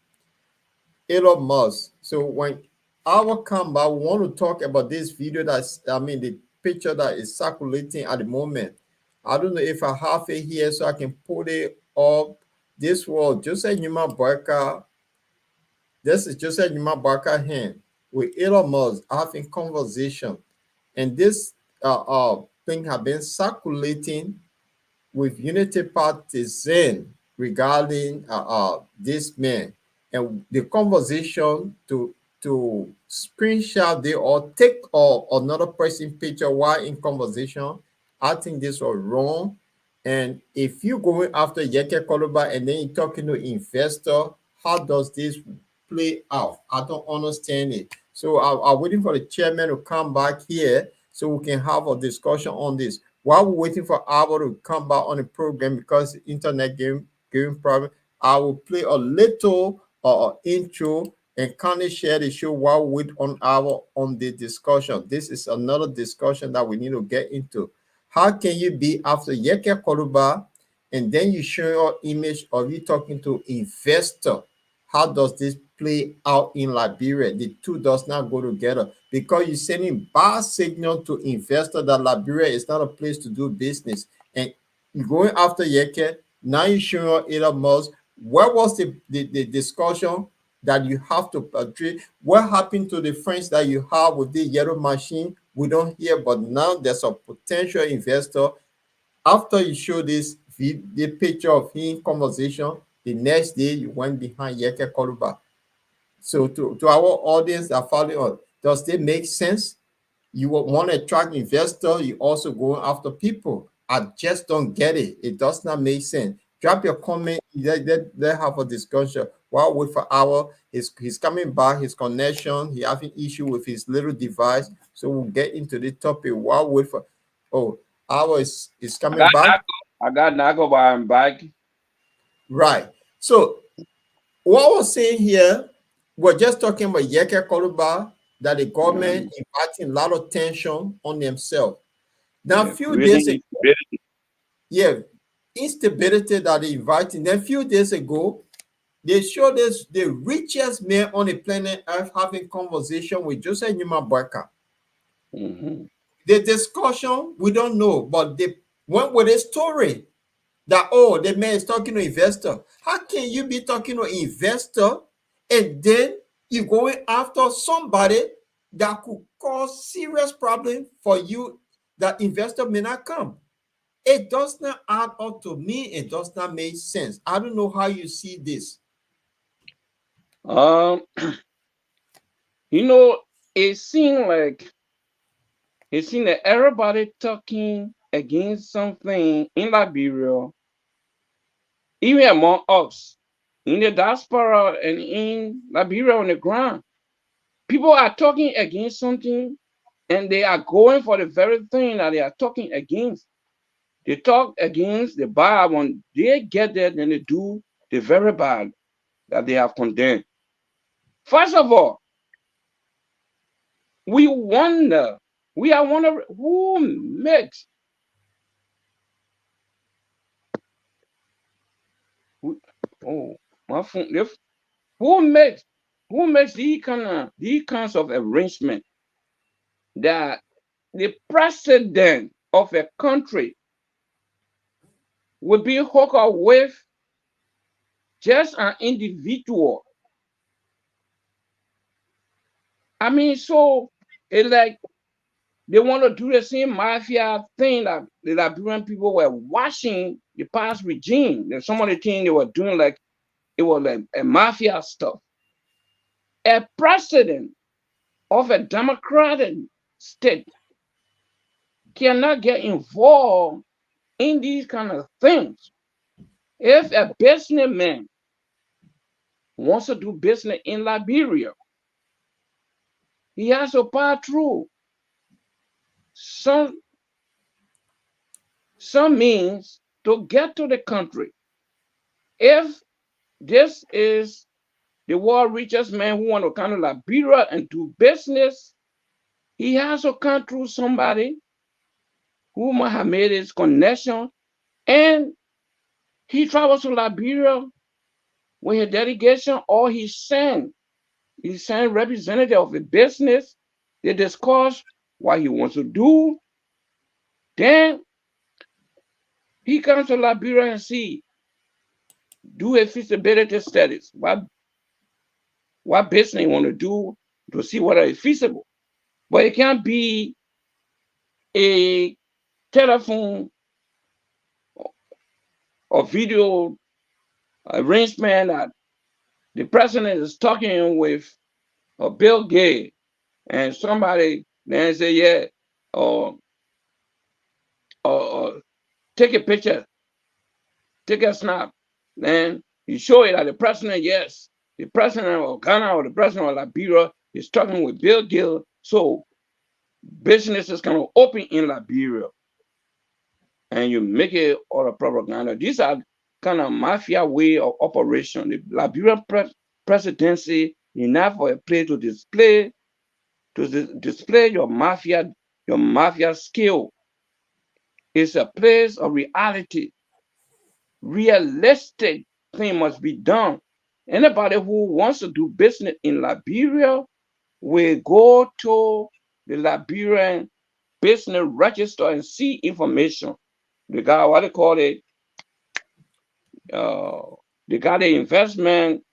Elon Musk. So when I will come back, we want to talk about this video the picture that is circulating at the moment. I don't know if I have it here so I can put it up. This was Joseph Numa Barker. This is Joseph Numa Barker hand with Elon Musk having conversation. And this thing have been circulating with Unity Partisan regarding this man, and the conversation to screenshot it or take another person picture while in conversation. I think this was wrong. And if you going after Yeke Koluba and then you're talking to investor, how does this play out? I don't understand it. So I'm waiting for the chairman to come back here so we can have a discussion on this. While we're waiting for Alva to come back on the program because the internet giving problem, I will play a little intro and kind of share the show while we wait on Alva on the discussion. This is another discussion that we need to get into. How can you be after Yeke Koluba and then you show your image of you talking to investor? How does this play out in Liberia? The two does not go together because you're sending bad signal to investor that Liberia is not a place to do business. And you're going after Yeke, now you're showing Elon Musk. Where was the discussion that you have to address? What happened to the friends that you have with the yellow machine? We don't hear, but now there's a potential investor. After you show this the picture of him conversation, the next day you went behind Yeke Koluba. So to our audience that follow us, does it make sense? You want to attract investor, you also go after people. I just don't get it. It does not make sense. Drop your comment. Let's have a discussion. While wait for Hour, he's coming back, his connection, he having issue with his little device. So we'll get into the topic while wait for Hour is coming back. I got Nago, but I'm back. Right. So what I was saying here, we're just talking about Yeke Koluba, that the government inviting a lot of tension on themselves. Now, a few days ago, instability that they inviting. Then a few days ago, they showed us the richest man on the planet Earth having conversation with Joseph Numa Barker. The discussion, we don't know, but they went with a story that, the man is talking to investor. How can you be talking to investor and then you're going after somebody that could cause serious problem for you, that investor may not come? It does not add up to me. It does not make sense. I don't know how you see this. It seemed like everybody talking against something in Liberia, even among us, in the diaspora and in Liberia on the ground. People are talking against something and they are going for the very thing that they are talking against. They talk against the bad. When they get there, then they do the very bad that they have condemned. First of all, we are wondering who makes oh my phone who makes these kinds of arrangement that the president of a country will be hooked up with just an individual. I mean, so it's like they want to do the same mafia thing that the Liberian people were watching the past regime. There's some of the things they were doing, like it was like a mafia stuff. A president of a democratic state cannot get involved in these kind of things. If a businessman wants to do business in Liberia, he has to pass through some means to get to the country. If this is the world richest man who want to come to Liberia and do business, he has to come through somebody who might have made his connection, and he travels to Liberia with a delegation, or he send representative of the business. They discuss what he wants to do. Then he comes to Liberia and do a feasibility studies. What business you want to do to see whether it's feasible. But it can't be a telephone or video arrangement that the president is talking with Bill Gates, and somebody then say, yeah, or take a picture, take a snap, then you show it at the president, yes, the president of Ghana or the president of Liberia is talking with Bill Gates, so businesses can open in Liberia, and you make it all a propaganda. These are kind of mafia way of operation. The Liberian presidency is not for a place to display your mafia skill. It's a place of reality. Realistic thing must be done. Anybody who wants to do business in Liberia will go to the Liberian business register and see information. They got what they call it. They got the investment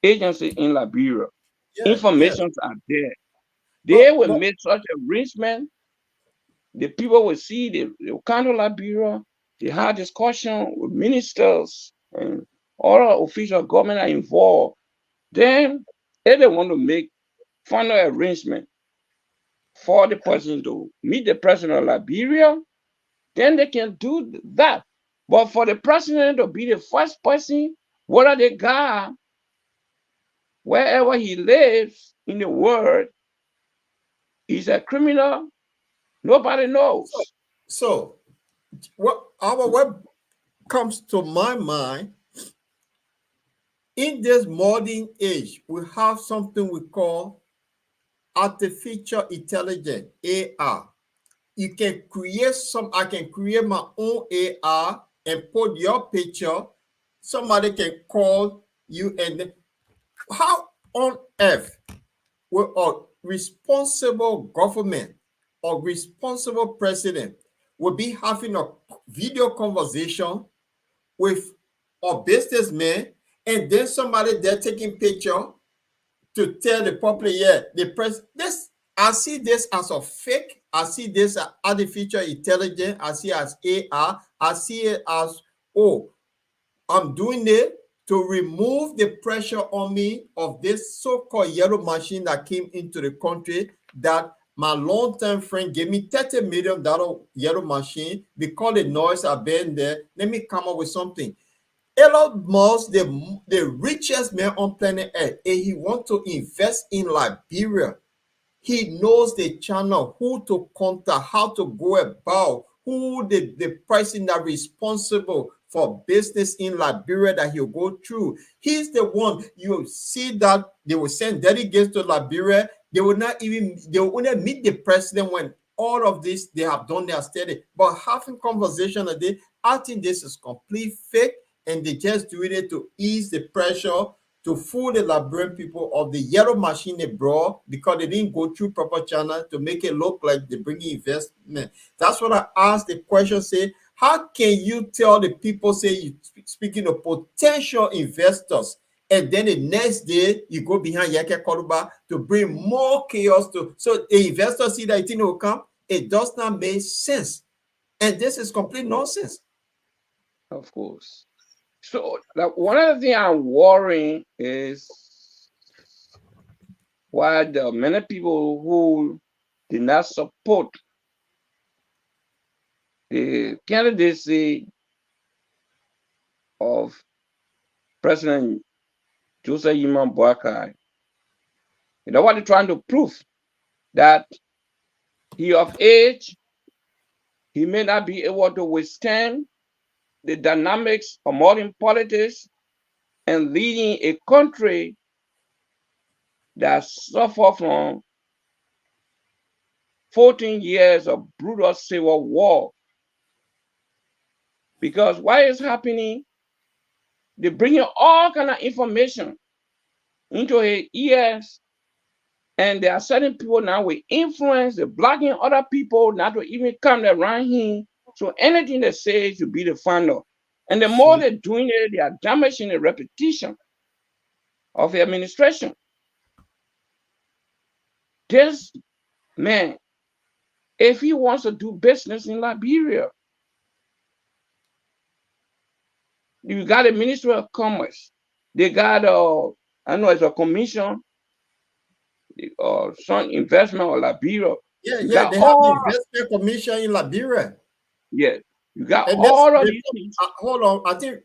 agency in Liberia. Informations are there. They will make such arrangement. The people will see, they will come to Liberia, they have discussion with ministers and all official government are involved. Then, if they want to make final arrangement for the person to meet the president of Liberia, then they can do that. But for the president to be the first person, whether they got wherever he lives in the world, he's a criminal, nobody knows. So what comes to my mind, in this modern age, we have something we call artificial intelligence, AR. You can create I can create my own AR and put your picture. Somebody can call you, and how on earth will a responsible government or responsible president will be having a video conversation with a businessman, and then somebody there taking picture to tell the public, yeah, the press, this, I see this as a fake, I see this as artificial intelligence, I see it as AR, I see it as, oh, I'm doing it to remove the pressure on me of this so-called yellow machine that came into the country, that my long-term friend gave me $30 million yellow machine because the noise have been there. Let me come up with something. Elon Musk, the richest man on planet Earth, and he wants to invest in Liberia. He knows the channel, who to contact, how to go about, who the person that responsible for business in Liberia that he'll go through. He's the one. You see that they will send delegates to Liberia. They will only meet the president when all of this they have done their study. But having conversation a day, I think this is complete fake, and they just doing it to ease the pressure, to fool the Liberian people of the yellow machine they brought, because they didn't go through proper channel to make it look like they bring investment. That's what I asked the question, say, how can you tell the people, say, you speaking of potential investors, and then the next day you go behind Yeke Koluba to bring more chaos so the investors see that it will come? It does not make sense. And this is complete nonsense. Of course. So one of the things I'm worrying is why the many people who did not support the candidacy of President Joseph Yimam Boakai, you know what they're trying to prove? That he of age, he may not be able to withstand the dynamics of modern politics and leading a country that suffered from 14 years of brutal civil war. Because what is happening, they're bringing all kind of information into his ears, and there are certain people now with influence, they're blocking other people not to even come around him. So anything they say to be the final. And the more they're doing it, they are damaging the reputation of the administration. This man, if he wants to do business in Liberia, you got a Ministry of Commerce. They got I know it's a commission, some investment or Liberia. Yeah, they have the investment commission in Liberia. Yeah, you got all of these things. Hold on, I think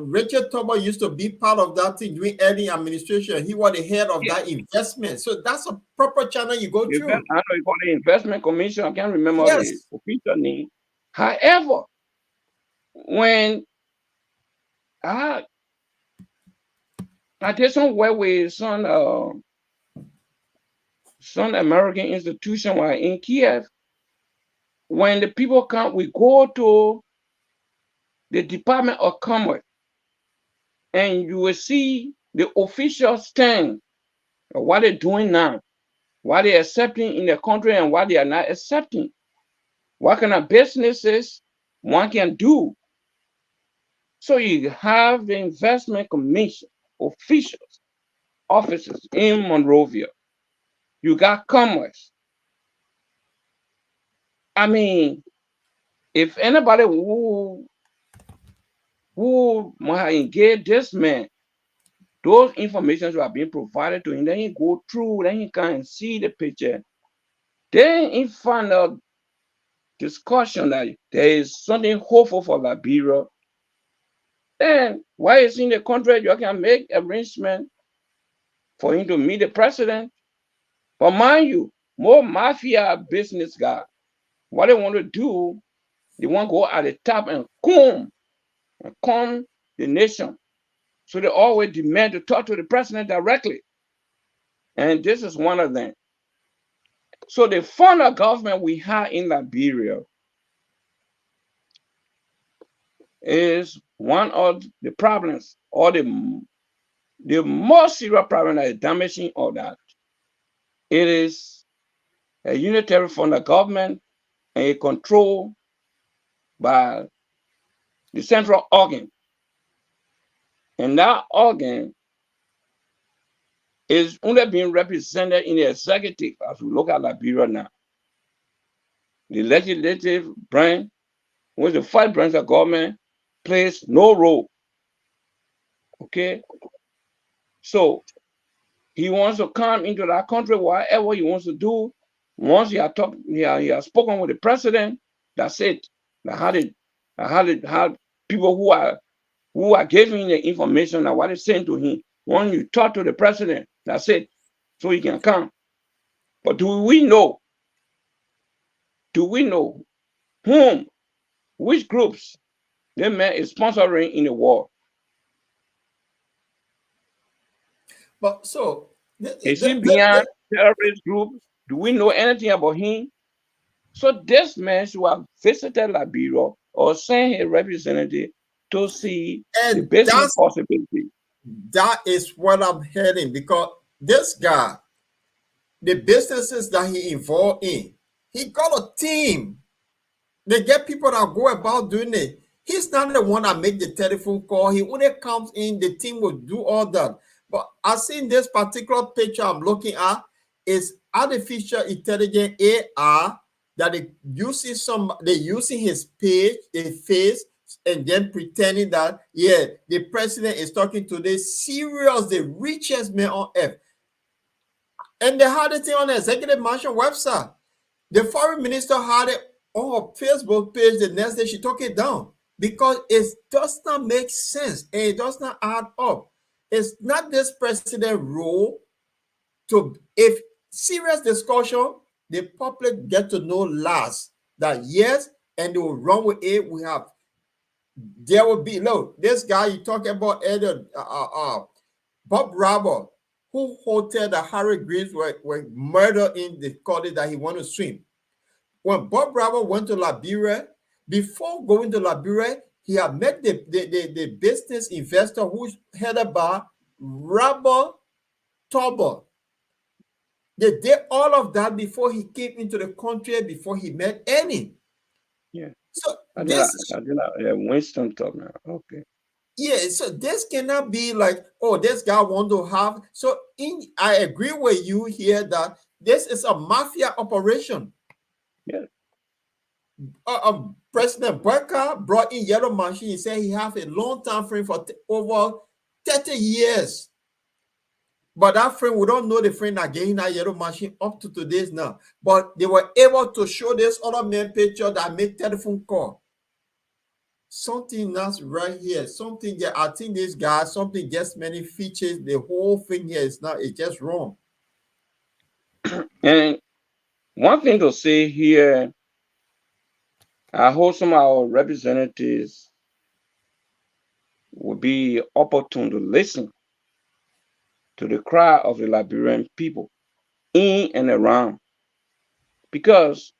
Richard Tubber used to be part of that thing during early administration. He was the head of that investment. So that's a proper channel you go through. I know you call the investment commission. I can't remember the official name. However, when I did some work with some American institution while in Kiev, when the people come, we go to the Department of Commerce, and you will see the official stand of what they're doing now, what they're accepting in the country and what they are not accepting, what kind of businesses one can do. So you have the investment commission officials, officers in Monrovia. You got commerce. I mean, if anybody who might engage this man, those informations are being provided to him, then he go through, then he can see the picture. Then he find out discussion that there is something hopeful for Liberia. Then why is in the country you can make arrangement for him to meet the president? But mind you, more mafia business guys, what they want to do, they want to go at the top and comb the nation. So they always demand to talk to the president directly. And this is one of them. So the form of government we have in Liberia is one of the problems, or the most serious problem that is damaging all that. It is a unitary form of government and a control by the central organ. And that organ is only being represented in the executive as we look at Liberia now. The legislative branch, which the five branches of government, plays no role. Okay? So he wants to come into that country, whatever he wants to do. Once he has spoken with the president, that's it. How people who are giving the information and what is saying to him. When you talk to the president, that's it. So he can come. But do we know whom, which groups That man is sponsoring in the war. But so Is he beyond terrorist group? Do we know anything about him? So this man should have visited Liberia or sent a representative to see the and business possibility. that is what I'm heading, because this guy, the businesses that he involved in, he got a team. They get people that go about doing it. He's not the one that make the telephone call. He when it comes in, the team will do all that. But I seen this particular picture I'm looking at is artificial intelligence AI that they using his page, his face, and then pretending that the president is talking to the serious, the richest man on earth. And they had it on the executive mansion website. The foreign minister had it on her Facebook page. The next day she took it down because it does not make sense and it does not add up. It's not this president role to, if serious discussion, the public get to know last that yes, and they will run with it. There will be, no, this guy you talking about earlier, Bob Robert, who hotel that Harry Greaves were murdered in the college that he wanted to swim. When Bob Robert went to Liberia, before going to Liberia, he had met the business investor who's headed by Robert Tauber. They did all of that before he came into the country, before he met Annie. Yeah. So Winston Tubman. Okay. Yeah, so this cannot be like, oh, this guy want to have. So I agree with you here that this is a mafia operation. Yeah. President Barker brought in Yellow Machine. He said he have a long time frame for over 30 years. But that friend, we don't know the friend that gave him that Yellow Machine up to today's now. But they were able to show this other man picture that made telephone call. Something that's right here. Something that I think this guy, something gets many features. The whole thing here is not, it's just wrong. And one thing to say here, I hope some of our representatives will be opportune to listen to the cry of the Liberian people in and around, because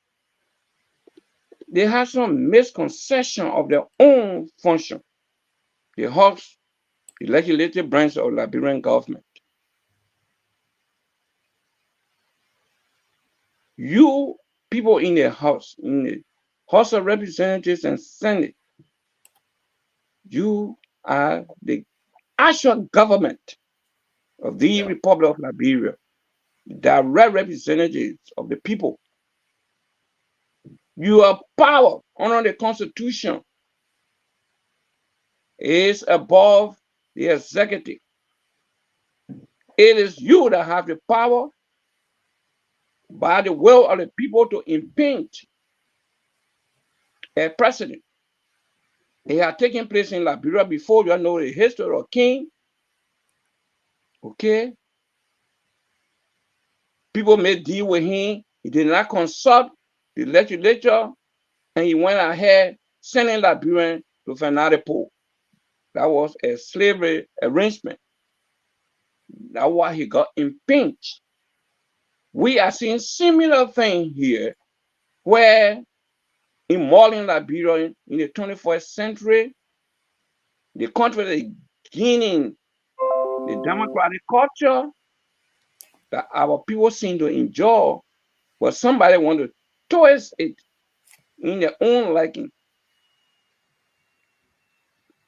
they have some misconception of their own function. The House, the legislative branch of Liberian government. You people in the House, in the House of Representatives and Senate, you are the actual government of the Republic of Liberia, direct representatives of the people. Your power under the Constitution is above the executive. It is you that have the power by the will of the people to impeach a president. It had taken place in Liberia before. You know the history of King. Okay? People made deal with him. He did not consult the legislature, and he went ahead sending Liberians to Fanati Po. That was a slavery arrangement. That's why he got impeached. We are seeing similar thing here, where in modern Liberia in the 21st century, the country is gaining the democratic culture that our people seem to enjoy, but somebody want to twist it in their own liking.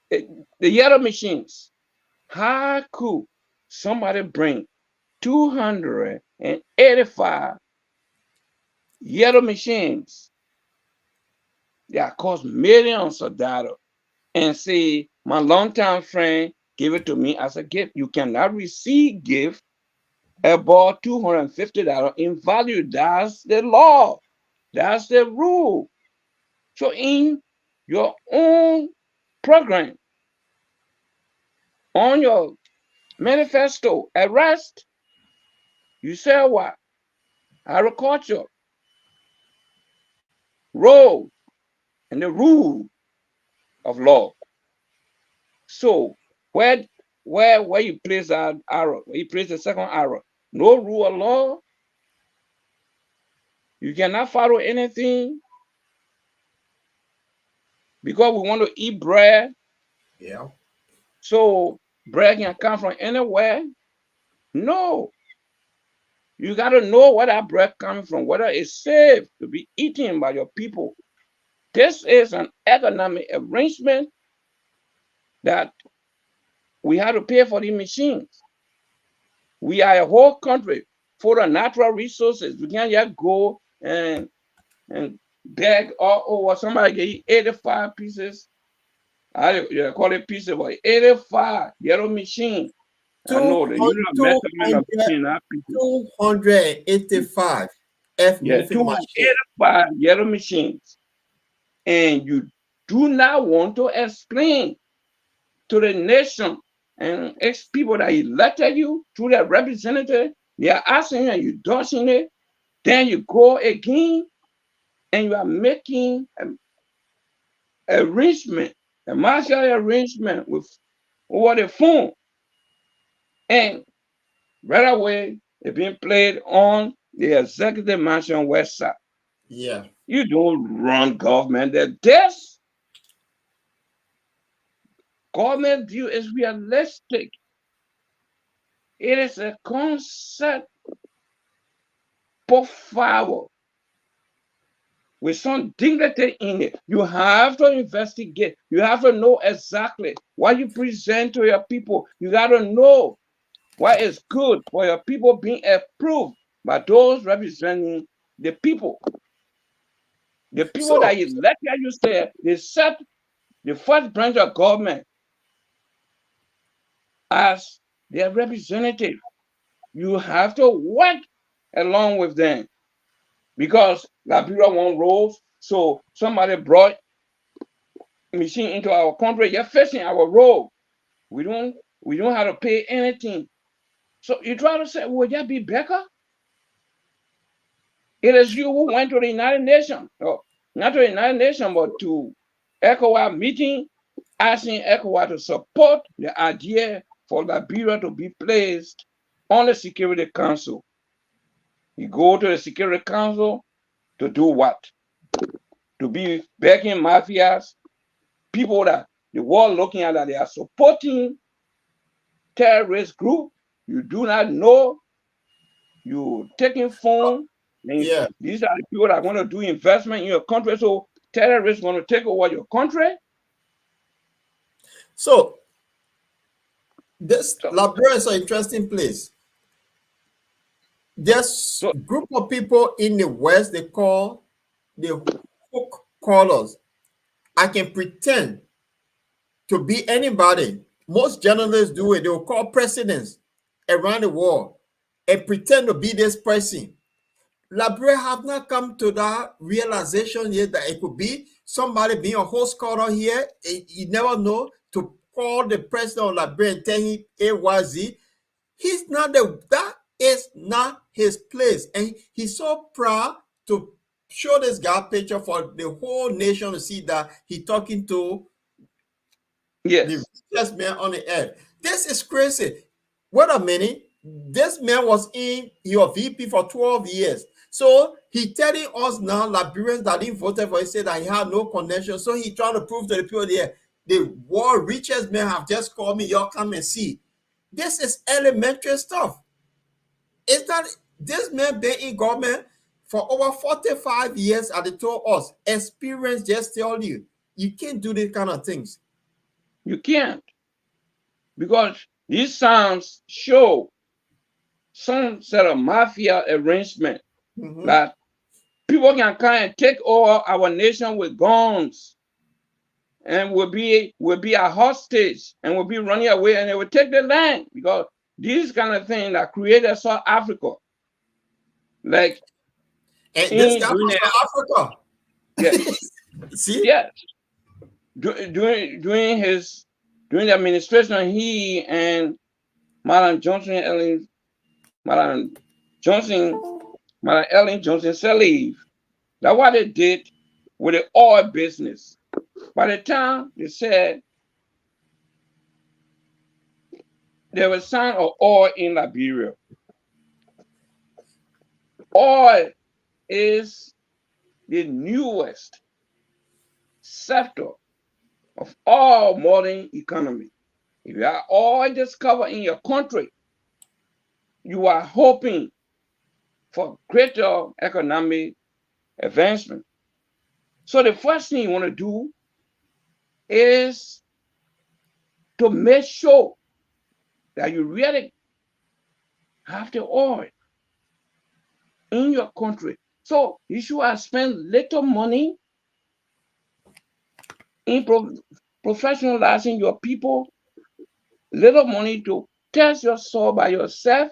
The yellow machines, how could somebody bring 285 yellow machines that cost millions of dollars and say, my longtime friend gave it to me as a gift? You cannot receive gift above $250 in value. That's the law. That's the rule. So in your own program, on your manifesto, arrest, you say what? Agriculture, road, and the rule of law. So where you place that arrow, where you place the second arrow, no rule of law. You cannot follow anything because we want to eat bread. Yeah. So bread can come from anywhere. No. You got to know where that bread coming from, whether it's safe to be eaten by your people. This is an economic arrangement that we have to pay for the machines. We are a whole country full of natural resources. We can't just go and beg all over. Somebody get you 85 pieces. I call it pieces, but 85 yellow machine. I know the usual measurement of machine, not pieces. 285 F Yeah, moving machine. 285 yellow machines. And you do not want to explain to the nation and ex people that elected you through their representative. They are asking you and you dodging it. Then you go again and you are making an arrangement, a martial arrangement with over the phone. And right away, it's being played on the executive mansion website. Yeah. You don't run government. This government view is realistic. It is a concept profile with some dignity in it. You have to investigate. You have to know exactly what you present to your people. You got to know what is good for your people being approved by those representing the people. The people that elected you say they set the first branch of government as their representative. You have to work along with them because Liberia won't roll. So somebody brought machine into our country. You're facing our road. We don't have to pay anything. So you try to say, would that be better? It is you who went to the United Nations, not to the United Nations, but to ECOWAS meeting, asking ECOWAS to support the idea for Liberia to be placed on the Security Council. You go to the Security Council to do what? To be backing mafias, people that the world looking at that they are supporting terrorist group. You do not know. You taking phone. Yeah. These are the people that are going to do investment in your country. So terrorists going to take over your country. So this Liberia is an interesting place. There's a group of people in the West, they call the hook callers. I can pretend to be anybody. Most journalists do it. They will call presidents around the world and pretend to be this person. Liberia have not come to that realization yet that it could be somebody being a host caller here. You never know, to call the president of Liberia and tell him AYZ. He's not that is not his place. And he's so proud to show this guy picture for the whole nation to see that he's talking to the richest man on the earth. This is crazy. Wait a minute. This man was in your VP for 12 years. So he telling us now, Liberians that didn't vote for, he said that he had no connection. So he trying to prove to the people there, the world richest men have just called me, y'all come and see. This is elementary stuff. Is that this man been in government for over 45 years, as they told us? Experience just tell you, you can't do these kind of things. You can't. Because these sounds show some sort of mafia arrangement that people can come and take over our nation with guns and will be a hostage and will be running away and they will take the land, because these kind of things that created South Africa. Like, and this guy from South Africa. Yes. See? Yes. During the administration, he and Madam Ellen Johnson Sirleaf. That's what they did with the oil business. By the time they said there was sign of oil in Liberia, oil is the newest sector of all modern economy. If you have oil discovered in your country, you are hoping for greater economic advancement. So the first thing you want to do is to make sure that you really have the oil in your country. So you should have spent little money in professionalizing your people, little money to test your soil by yourself,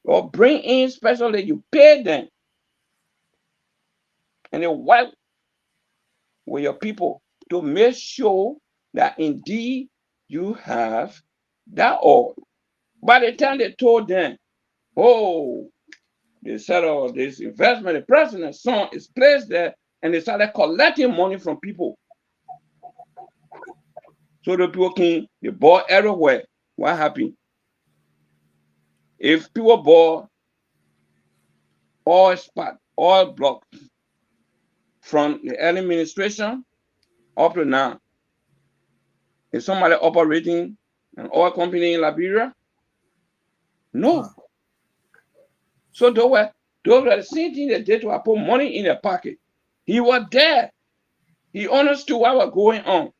or bring in specially you pay them and they work with your people to make sure that indeed you have that oil. By the time they told them, oh, they said, oh, this investment, the president's son is placed there, and they started collecting money from people. So the people came, they bought everywhere. What happened? If people bought oil blocks from the early administration up to now, is somebody operating an oil company in Liberia? No. So those were the same thing they did to put money in their pocket. He was there. He understood what was going on.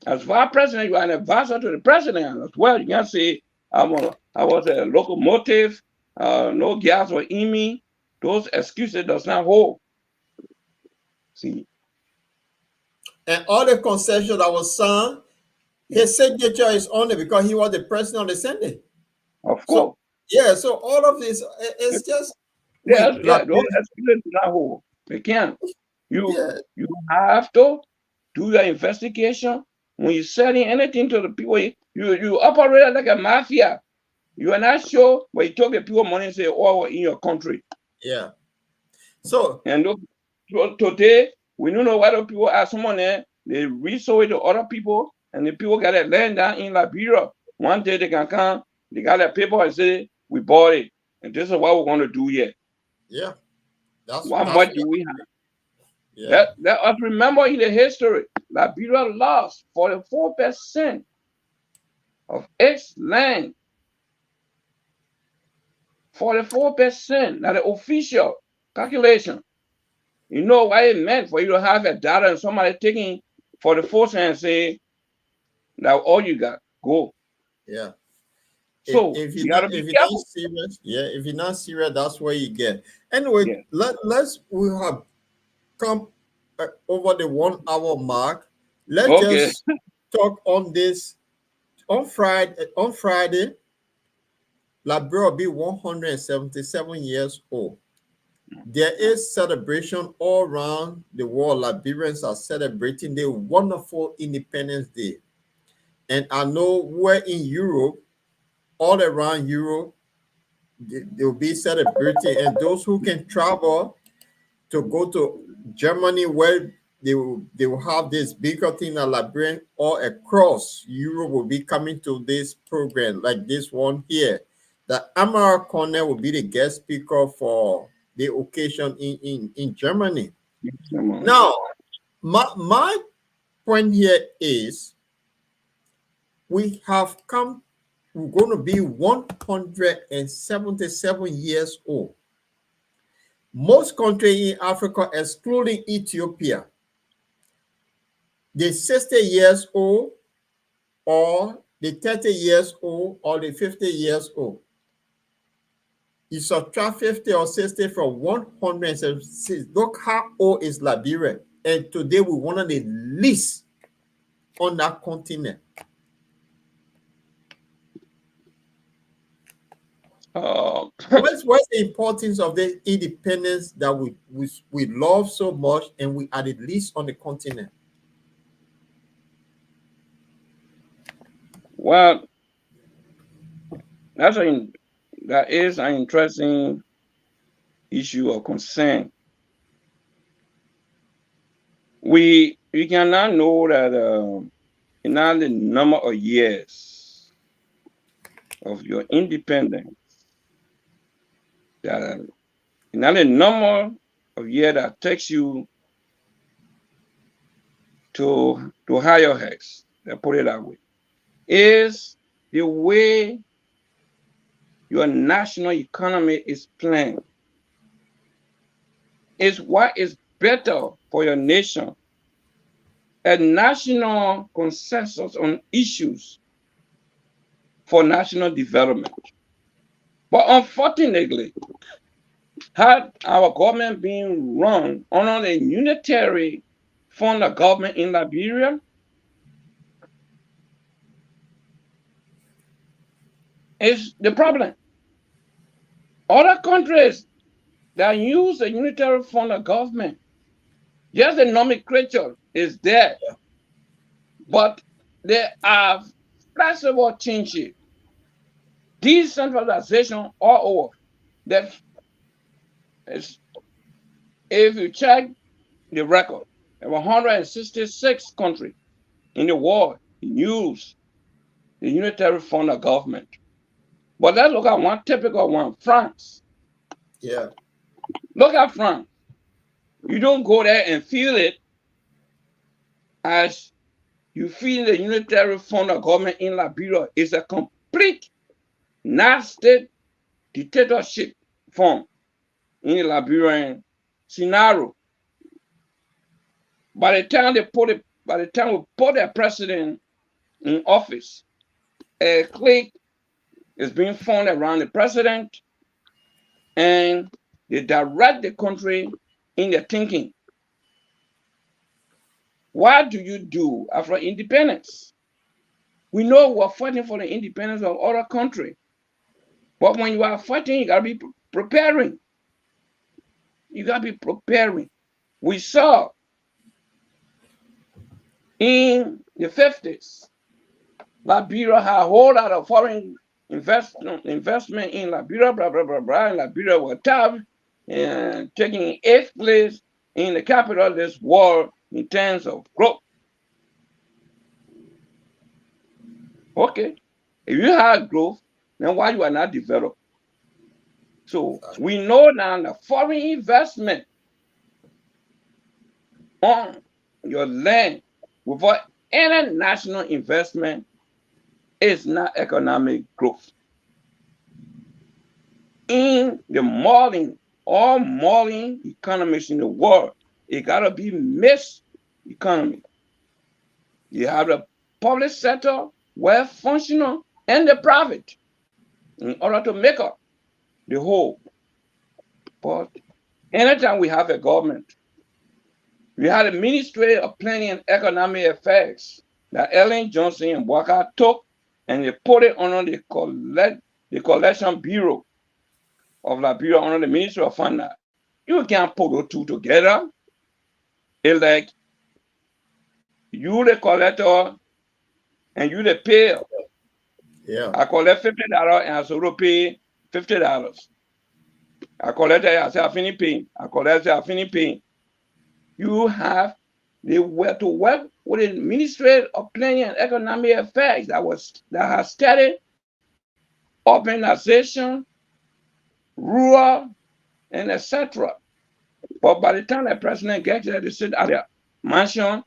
As vice president, you are an advisor to the president as well. You can't say I was a locomotive, no gas or in me. Those excuses does not hold. See. And all the concessions that was signed, his signature is on it because he was the president of the Senate. Of course. So all of this, it's just... those excuses do not hold. They can't. You have to do your investigation. When you're selling anything to the people, you operate like a mafia. You are not sure, but you took the people money and say, oh, in your country. Yeah. So... And today, we don't know what the people are. Someone there, they resold it to other people, and the people got it land down in Liberia. One day they can come, they got that paper and say, we bought it. And this is what we're going to do here. Yeah. How much do we have? Yeah. Let us remember in the history, Liberia lost 44% of its land. 44%. Now the official calculation. You know what it meant for you to have a data and somebody taking 44% and say, now all you got, go. Yeah. So if you're not serious, if you're not serious, that's where you get. Anyway, we have come over the 1 hour mark. Let's just talk on this. On Friday, Liberia will be 177 years old. There is celebration all around the world. Liberians are celebrating their wonderful Independence Day. And I know we're in Europe, all around Europe, they'll be celebrating. And those who can travel to go to Germany, where they will have this bigger thing that Liberian all across Europe will be coming to this program, like this one here. The Amara Corner will be the guest speaker for the occasion in Germany. Now, my point here is we're going to be 177 years old. Most countries in Africa, excluding Ethiopia, they're 60 years old, or the 30 years old, or the 50 years old. You subtract 50 or 60 from 176. Look how old is Liberia. And today we're one of the least on that continent. What's the importance of the independence that we love so much, and we are the least on the continent? Well, that is an interesting issue or concern. We you cannot know that in all the number of years of your independence, that in all the number of years that takes you to higher heights, let's put it that way, is the way your national economy is planned. Is what is better for your nation. A national consensus on issues for national development. But unfortunately, had our government been run under the unitary form of government in Liberia, is the problem. Other countries that use the unitary form of government, just the nomenclature is there, but they have flexible changes, decentralization all over. If you check the record, there were 166 countries in the world use the unitary form of government. But let's look at one typical one, France. Yeah. Look at France. You don't go there and feel it as you feel the unitary form of government in Liberia. It's a complete nasty dictatorship form in the Liberian scenario. By the time we put a president in office, a clique is being formed around the president, and they direct the country in their thinking. What do you do after independence? We know we're fighting for the independence of other country, but when you are fighting, you gotta be preparing. You gotta be preparing. We saw in the 50s, Liberia had a whole lot of foreign investment in Liberia, blah, blah, blah, blah. And Liberia was tough and taking 8th place in the capital of this world in terms of growth. Okay, if you have growth, then why you are not developed? So we know now the foreign investment on your land without any national investment is not economic growth. In the all mulling economies in the world, it gotta be mixed economy. You have the public sector well functional and the private in order to make up the whole. But anytime we have a government, we had a Ministry of Planning and Economic Affairs that Ellen Johnson and Walker took, and they put it under the Collection Bureau of Liberia under the Ministry of Finance. You can't put those two together. It's like you the collector and you the payer. Yeah. I collect $50 and I sort of pay $50. I collect it, I say I finish paying. I collect it, I finish paying. You have the way to work with the Ministry of Planning and Economic Affairs that has studied urbanization, rural, and etc. But by the time the president gets there, they sit at the mansion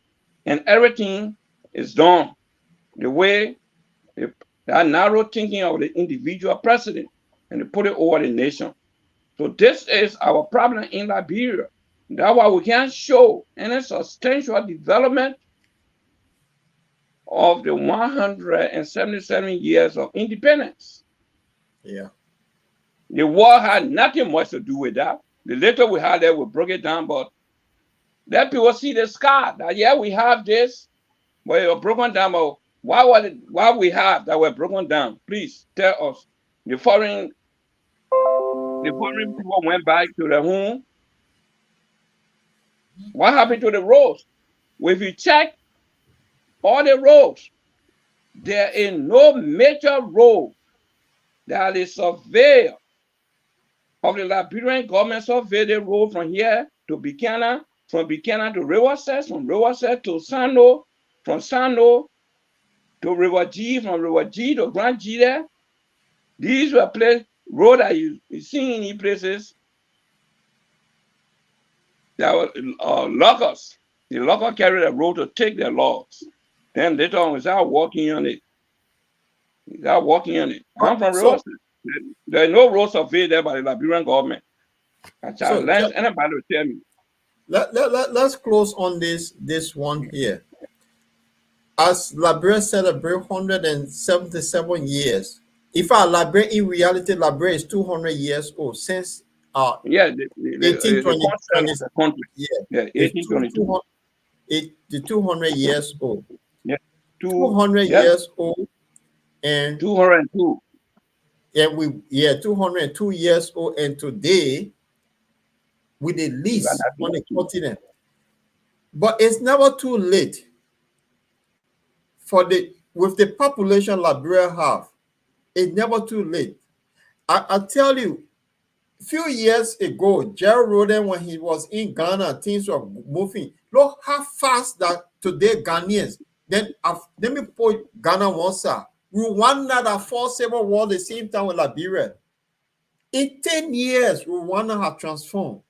and everything is done the way that narrow thinking of the individual president, and they put it over the nation. So this is our problem in Liberia. That's why we can't show any substantial development of the 177 years of independence. Yeah. The war had nothing much to do with that. The little we had there, we broke it down, but let people see the scar that, yeah, we have this, but it was broken down. But what we have that were broken down? Please tell us. The foreign people went back to their home. What happened to the roads? Well, if you check all the roads, there is no major road that is surveyor of the Liberian government survey the road from here to Buchanan from Buchanan to Riverside, from Riverside to Sano, from Sano to River G, from River G to Grand G there. These were road that you see in these places that were loggers. The logger carried a road to take their logs. Then later on, we start walking on it. I'm from Riverside. There are no road survey there by the Liberian government. I challenge anybody to tell me. Let's close on this one here. As Liberia celebrates 177 years, in fact, Liberia in reality, Liberia is 200 years old since the 1820. Yeah, 1822. The 200 years old. Yeah, 200 years old, and 202. Yeah, 202 years old, and today with the least on the continent. But it's never too late with the population Liberia have. It's never too late. I tell you, a few years ago, Gerald Roden, when he was in Ghana, things were moving. Look how fast that today Ghanaians. Then let me put Ghana one side. Rwanda that fought civil war the same time with Liberia. In 10 years, Rwanda has transformed.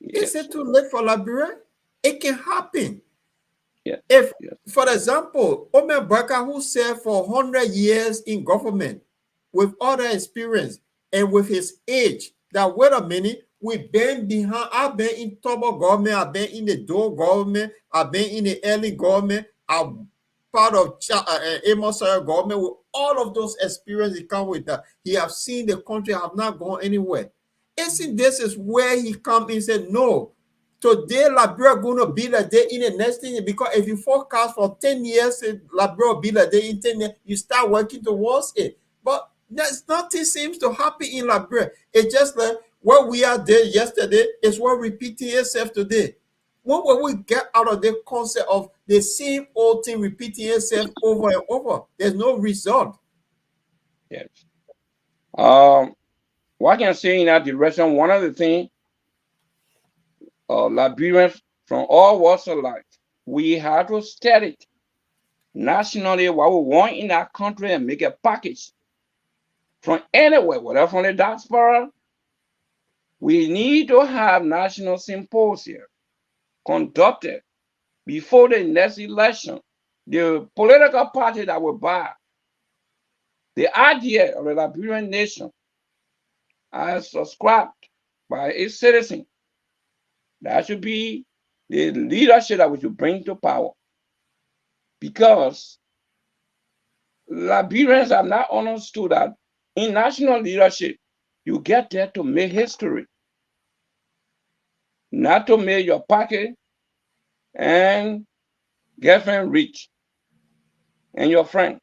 Is it too late for Liberia? It can happen. If, for example, Omer Baka, who served for 100 years in government with all the experience and with his age, that wait a minute, we've been behind. I've been in Togo government, I've been in the Dole government, I've been in the early government, I'm part of Amos government. With all of those experiences come with that. He have seen the country have not gone anywhere. Isn't this is where he come and said, no, today Liberia going to be like day in the next thing, because if you forecast for 10 years, Liberia will be like day in 10 years, you start working towards it. But there's nothing seems to happen in Liberia. It's just like what we are there yesterday is what repeating itself today. What will we get out of the concept of the same old thing repeating itself over and over? There's no result. Yes. What can I say in that direction? One of the things, Liberians from all walks of life, we have to study nationally what we want in our country and make a package from anywhere, whether from the diaspora. We need to have national symposia conducted before the next election. The political party that will buy the idea of the Liberian nation as subscribed by its citizens, that should be the leadership that we should bring to power. Because Liberians have not understood that in national leadership, you get there to make history, not to make your pocket and girlfriend rich and your friend.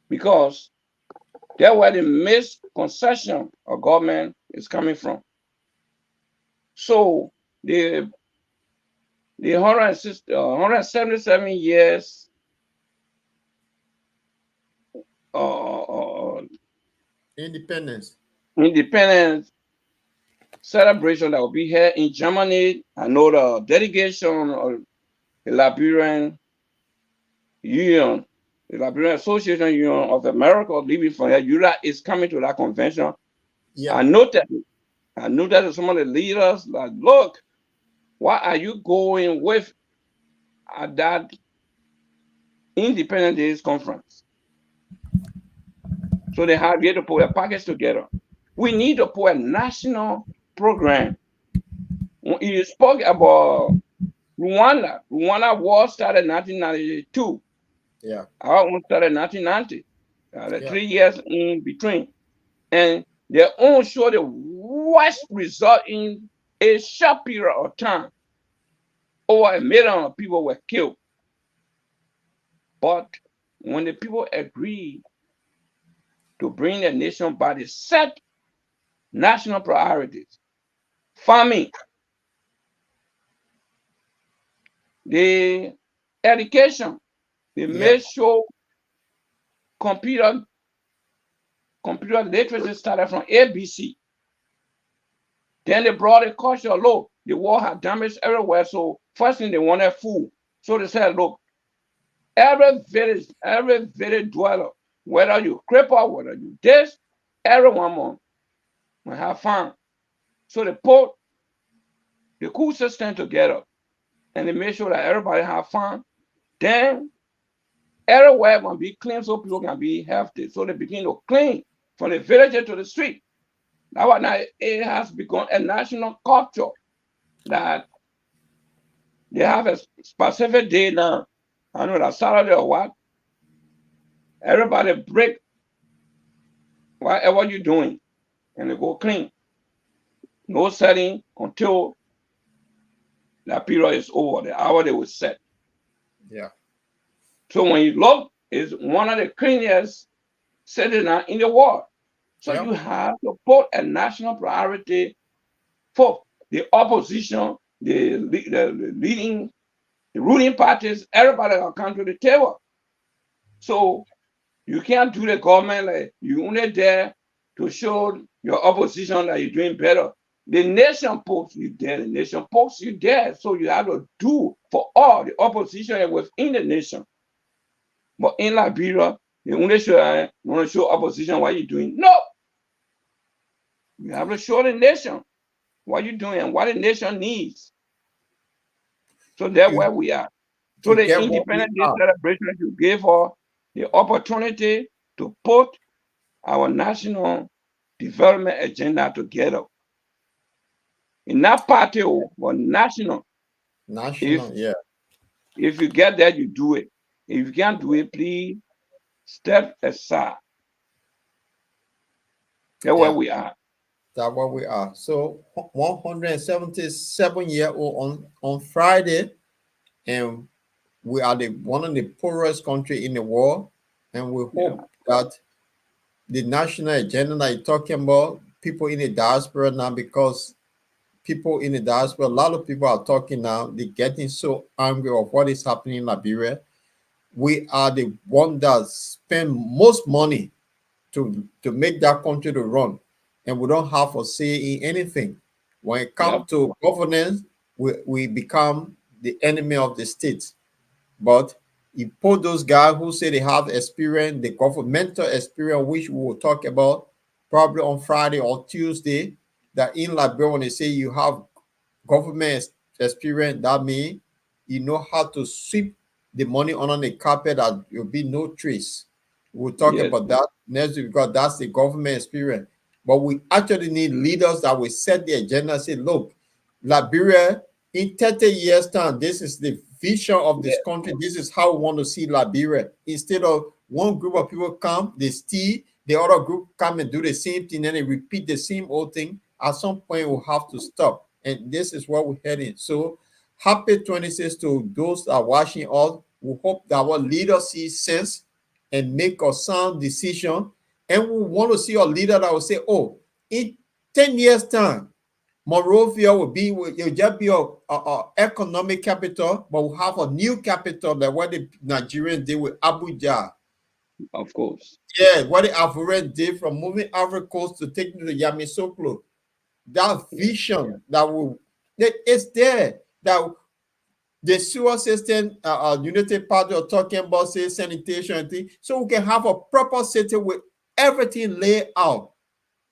Because that's where the misconception of government is coming from. So the 177 years independence celebration that will be here in Germany. I know the delegation of the Liberian Union, the Liberian Association Union of America, leaving from here, ULA is coming to that convention. Yeah. I noted some of the leaders like, look, what are you going with at that Independence Days conference? So they have to put a package together. We need to put a national program. You spoke about Rwanda. Rwanda war started in 1992. Yeah. Our one started in 1990. 3 years in between. And they all show the worst result in a short period of time. Over 1 million people were killed. But when the people agreed to bring the nation by the set national priorities, farming, the education, they made sure computer literacy started from ABC. Then they brought a culture. Look, the war had damaged everywhere. So first thing they wanted food. So they said, look, every village dweller, whether you cripple, whether you this, everyone will have fun. So they put the cool system together and they made sure that everybody have fun. Then everywhere will be clean so people can be healthy. So they begin to clean from the village to the street. That's why now it has become a national culture that they have a specific day now. I know that Saturday or what. Everybody break whatever you're doing and they go clean. No setting until that period is over, the hour they will set. Yeah. So when you look, it's one of the cleanest cities in the world. So you have to put a national priority for the opposition, the ruling parties, everybody will come to the table. So you can't do the government like you only there to show your opposition that you're doing better. The nation puts you there. The nation puts you there. So you have to do for all the opposition within the nation. But in Liberia, they only want to show opposition what you're doing. No. You have to show the nation what you're doing and what the nation needs. So that's where we are. So the Independence Day celebration should give her the opportunity to put our national development agenda together. In that party, but national. If you get that, you do it. If you can't do it, please step aside. That's where we are. That's where we are. So 177-year-old on Friday, and we are one of the poorest country in the world, and we hope that the national agenda that you're talking about, people in the diaspora now, because people in the diaspora, a lot of people are talking now, they're getting so angry of what is happening in Liberia. We are the one that spend most money to make that country to run, and we don't have a say in anything. When it comes to governance, we become the enemy of the state. But you put those guys who say they have experience, the governmental experience, which we will talk about probably on Friday or Tuesday, that in Liberia, when they say you have government experience, that means you know how to sweep the money under the carpet, that there will be no trace. We'll talk about that next week, because that's the government experience. But we actually need leaders that will set the agenda and say, look, Liberia, in 30 years' time, this is the vision of this country. This is how we want to see Liberia. Instead of one group of people come, they steal, the other group come and do the same thing, and they repeat the same old thing. At some point, we'll have to stop. And this is where we're heading. So happy 26 to those that are watching us. We hope that our leaders see sense and make a sound decision. And we want to see a leader that will say, oh, in 10 years' time, Monrovia will just be a economic capital, but we'll have a new capital, like what the Nigerians did with Abuja. Of course. Yeah, what the Ivorians did from moving Ivory Coast to taking to Yamoussoukro. That vision it's there. That the sewer system, United Party are talking about, say, sanitation and things, so we can have a proper city with everything laid out.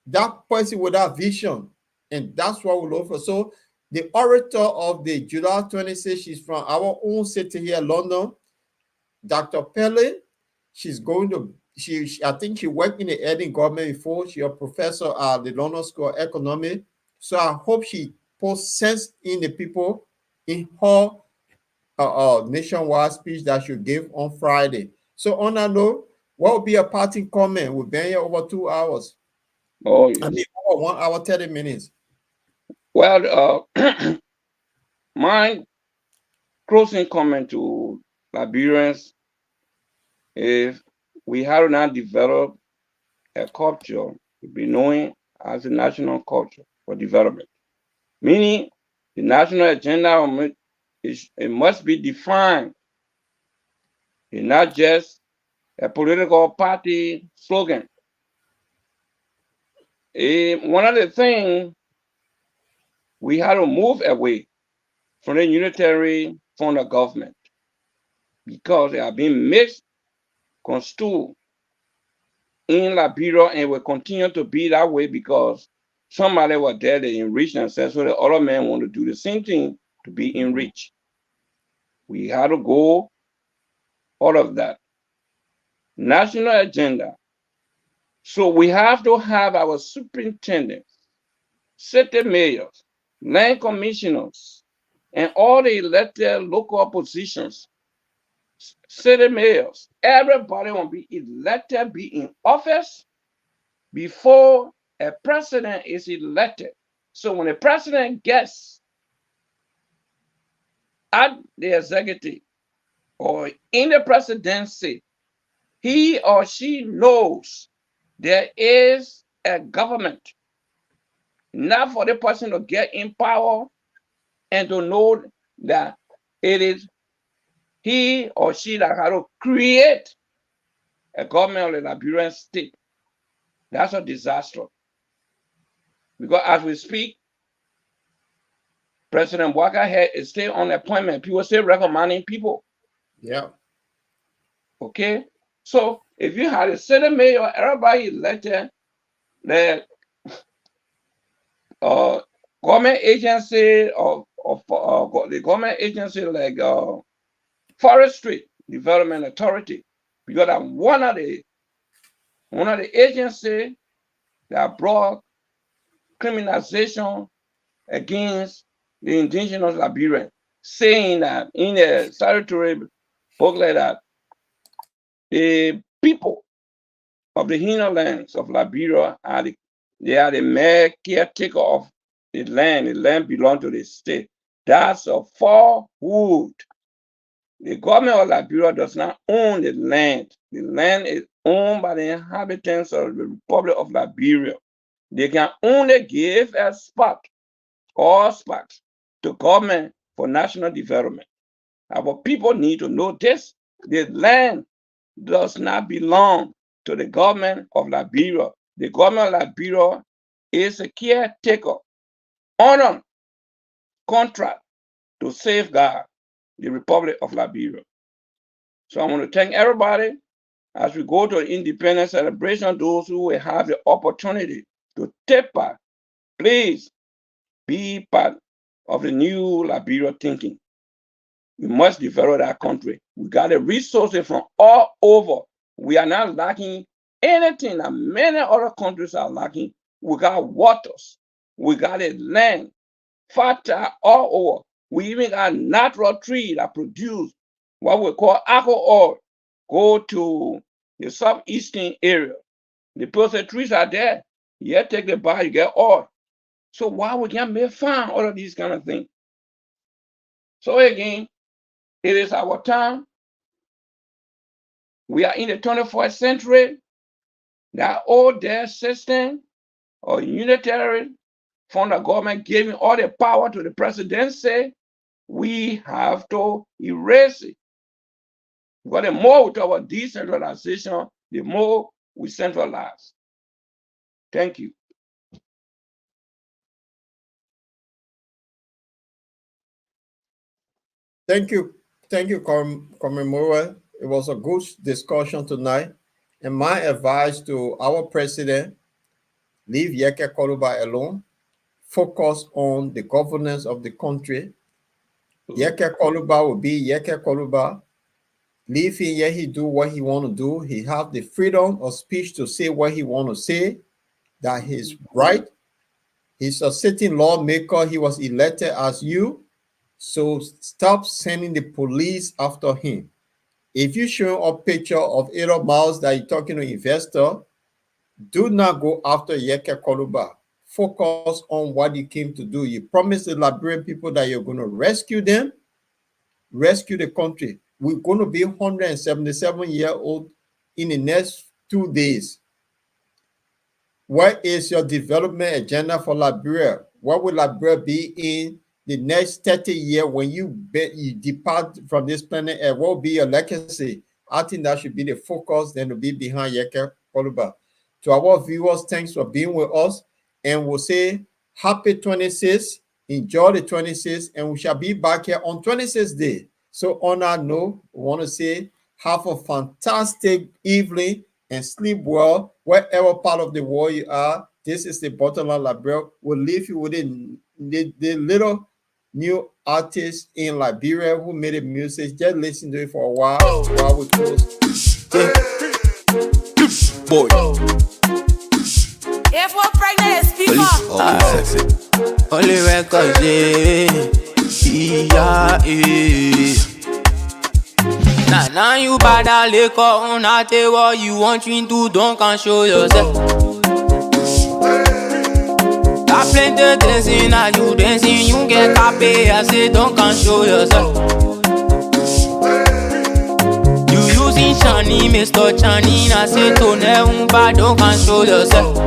That person with that vision, and that's what we look for. So the orator of the July 26, she's from our own city here, London, Dr. Pele. She's going to, I think she worked in the Eden government before. She's a professor at the London School of Economics. So I hope she puts sense in the people in her nationwide speech that she gave on Friday. So on that note, what would be a parting comment? We've been here over 2 hours. Oh, yes. I mean, over 1 hour, 30 minutes. Well, my closing comment to Liberians, if we have not developed a culture to be known as a national culture for development, meaning the national agenda, it must be defined. It's not just a political party slogan. One of the things we had to move away from the unitary form of government because they are being misconstrued in Liberia and will continue to be that way because somebody was there to enrich themselves, so the other men want to do the same thing to be enriched. We had to go out of that national agenda. So we have to have our superintendents, city mayors, land commissioners, and all the elected local positions, city mayors, everybody will be elected, be in office before a president is elected. So when a president gets at the executive or in the presidency, he or she knows there is a government, not for the person to get in power and to know that it is he or she that has to create a government of the Liberian state. That's a disaster. Because as we speak, President Walker is still on appointment. People still recommending people. Yeah. Okay? So if you had a city mayor, everybody elected, the government agency of the government agency like Forestry Development Authority, because I'm one of the agencies that brought criminalization against the indigenous Liberians, saying that in a statutory booklet that the people of the hinterlands of Liberia they are the mere caretaker of the land. The land belongs to the state. That's a falsehood. The government of Liberia does not own the land. The land is owned by the inhabitants of the Republic of Liberia. They can only give a spot or spots to government for national development. Our people need to know this. The land does not belong to the government of Liberia. The government of Liberia is a caretaker on contract to safeguard the Republic of Liberia. So I want to thank everybody as we go to the independence celebration, those who will have the opportunity to take part. Please be part of the new Liberia thinking. We must develop that country. We got the resources from all over. We are not lacking anything that many other countries are lacking. We got waters. We got a land, fertile all over. We even got natural trees that produce what we call alcohol. Go to the southeastern area. The processed trees are there. You take the bar, you get oil. So why we can't make fun all of these kind of things? So again, it is our time. We are in the 21st century. That old dead system or unitary form of government giving all the power to the presidency, we have to erase it. Because the more we talk about decentralization, the more we centralize. Thank you. Thank you, Kwame Murweh. It was a good discussion tonight. And my advice to our president, leave Yeke Koluba alone. Focus on the governance of the country. Yeke Koluba will be Yeke Koluba. Leave him here, he do what he want to do. He have the freedom of speech to say what he want to say. That he's right. He's a sitting lawmaker. He was elected as you. So stop sending the police after him. If you show a picture of Elon Musk that you're talking to investor, do not go after Yeke Koluba. Focus on what you came to do. You promised the Liberian people that you're going to rescue them, rescue the country. We're going to be 177-year-old in the next 2 days. What is your development agenda for Liberia? What will Liberia be in the next 30 years when you depart from this planet? And what will be your legacy? I think that should be the focus, then to be behind Yeke Koluba. To our viewers, thanks for being with us. And we'll say happy 26th Enjoy the 26th, and we shall be back here on 26th day. So on that note, we want to say have a fantastic evening and sleep well wherever part of the world you are. This is the Bottomland Liberia. We'll leave you with the little new artist in Liberia who made the music. Just listen to it for a while we close. Boy. If we're pregnant, it's people. Only records, Now you bada liquor on a tell what you want you to don't can show yourself. Got plenty dancing, now you dancing, you get copy. I say don't can show yourself. You using Chani, Mr. Chani, I say to never bad, don't can show yourself.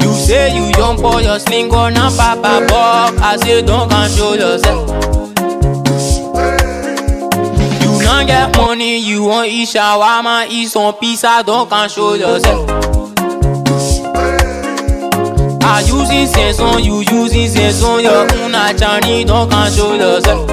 You say you young boy, your sling on a papa bob, I say don't can show yourself. Don't get money, you want eat shawarma, eat some pizza, don't can show yourself. I using sense on you, using sense on your own, Chani, don't can show yourself.